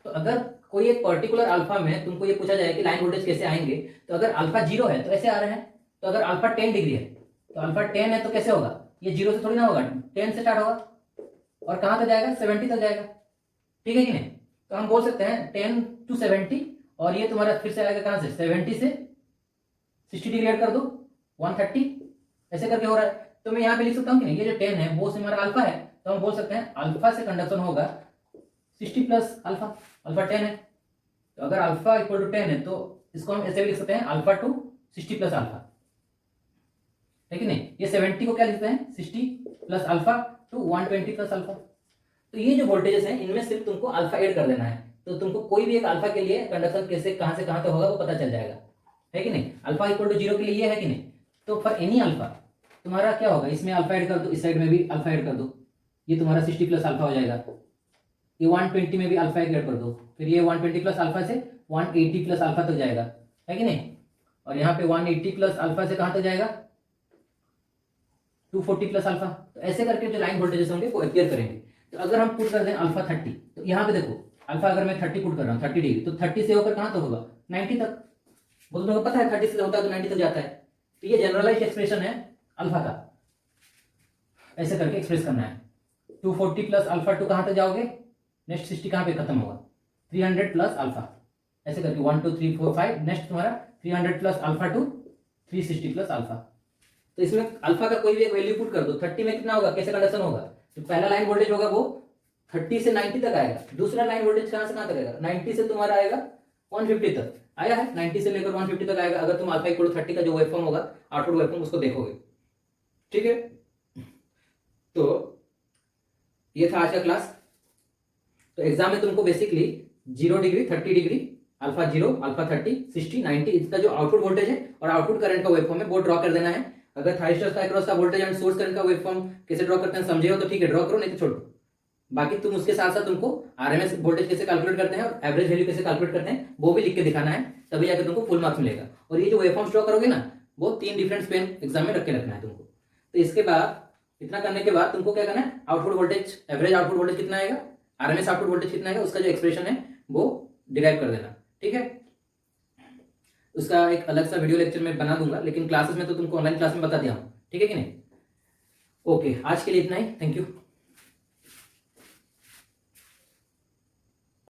तो अगर कोई एक पर्टिकुलर अल्फा में तुमको ये पूछा जाए कि लाइन वोल्टेज कैसे आएंगे, तो अगर अल्फा 0 है तो ऐसे आ रहे हैं, तो अगर अल्फा 10 डिग्री है तो अल्फा 10 है तो कैसे होगा, ये 0 से थोड़ी ना होगा, 10 से स्टार्ट होगा और कहां तक जाएगा, 70 तक जाएगा, ठीक है कि नहीं। तो हम बोल सकते हैं 10 टू 70 और ये तुम्हारा फिर से आएगा कहां से, 70 से 60 डिग्री ऐड कर दो 130, ऐसे करके हो रहा है। तो मैं यहाँ पे लिख सकता हूँ कि नहीं, ये जो 10 है वो हमारा अल्फा है, तो हम बोल सकते हैं अल्फा से कंडक्शन होगा 60 प्लस अल्फा, अल्फा 10 है, तो अगर अल्फा इक्वल टू 10 है तो इसको हम ऐसे भी लिख सकते हैं अल्फा टू 60 प्लस अल्फा, है कि नहीं। ये 70 को क्या लिखते हैं, 60 plus alpha two 120 plus alpha. तो ये जो वोल्टेजेस हैं इनमें सिर्फ तुमको अल्फा ऐड कर देना है, तो तुमको कोई भी एक अल्फा के लिए कंडक्शन कैसे कहां से कहां तक होगा वो पता चल जाएगा, है कि नहीं। अल्फा इक्वल टू 0 के लिए ये है कि नहीं, तो फॉर एनी अल्फा तुम्हारा क्या होगा, इसमें अल्फा ऐड कर दो, इस साइड में भी अल्फा ऐड कर दो, ये तुम्हारा 60 प्लस अल्फा हो जाएगा। ये 120 में भी अल्फा ऐड कर दो, फिर ये 120 प्लस अल्फा से 180 प्लस अल्फा तक जाएगा, है कि नहीं। और यहाँ पे 180 प्लस अल्फा से कहां तक जाएगा, 240 प्लस अल्फा। तो ऐसे करके जो लाइन वोल्टेजेस होंगे वो अपीयर करेंगे। तो अगर हम पुट कर दें अल्फा 30, तो यहाँ पे देखो अल्फा अगर मैं 30 पुट कर रहा हूँ 30 डिग्री, तो 30 से होकर कहां तक होगा, 90 तक। वो तो पता है 30 से होता है तो 90 तक जाता है। तो ये जनरलाइज्ड एक्सप्रेशन है अल्फा का, ऐसे करके एक्सप्रेस करना है। 240 प्लस अल्फा टू कहां तक जाओगे, नेक्स्ट 60 कहां पे खत्म होगा, 300 प्लस अल्फा, ऐसे करके 1 2 3 4 5, नेक्स्ट तुम्हारा 300 plus alpha two 360 plus alpha. तो इसमें अल्फा का कोई भी एक वैल्यू पुट कर दो, 30 में कितना होगा, कैसे कंडक्शन होगा, तो पहला लाइन वोल्टेज होगा वो 30 से 90 तक आएगा, दूसरा लाइन वोल्टेज कहां से कहां तक आएगा, 90 से तुम्हारा आएगा 150 तक, आया है 90 से लेकर 150 तक आएगा। अगर तुम अल्फा इक्वल टू 30 का जो वेवफॉर्म होगा आउटपुट वेवफॉर्म उसको देखोगे, ठीक है। तो ये था आज का क्लास। तो एग्जाम में तुमको basically 0 degree 30 degree alpha 0 alpha 30 60 90 इसका जो आउटपुट वोल्टेज है और आउटपुट करंट का वेवफॉर्म है वो ड्रॉ कर देना है। अगर थायरिस्टर का अक्रॉस का वोल्टेज एंड सोर्स करंट का वेवफॉर्म कैसे ड्रॉ करते हैं समझे हो तो ठीक है, ड्रॉ करो, नहीं तो छोड़ो। बाकी तुम उसके साथ साथ तुमको आरएमएस वोल्टेज कैसे कैलकुलेट करते हैं और एवरेज वैल्यू कैसे कैलकुलेट करते हैं वो भी लिख के दिखाना है, तभी जाकर तुमको फुल मार्क्स मिलेगा। और ये जो वेवफॉर्म्स ड्रॉ करोगे ना वो 3 डिफरेंट पेन एग्जाम में रख के रखना है तुमको। तो इसके बाद इतना करने के बाद तुमको क्या करना है, output voltage average output voltage कितना आएगा, आरएमएस आउटपुट वोल्टेज कितना आएगा, उसका जो एक्सप्रेशन है वो डिराइव कर देना, ठीक है। उसका एक अलग सा वीडियो लेक्चर मैं बना दूंगा, लेकिन क्लासेस में तो तुमको ऑनलाइन क्लास में बता दिया हूँ, ठीक है कि नहीं। ओके, आज के लिए इतना ही, थैंक यू।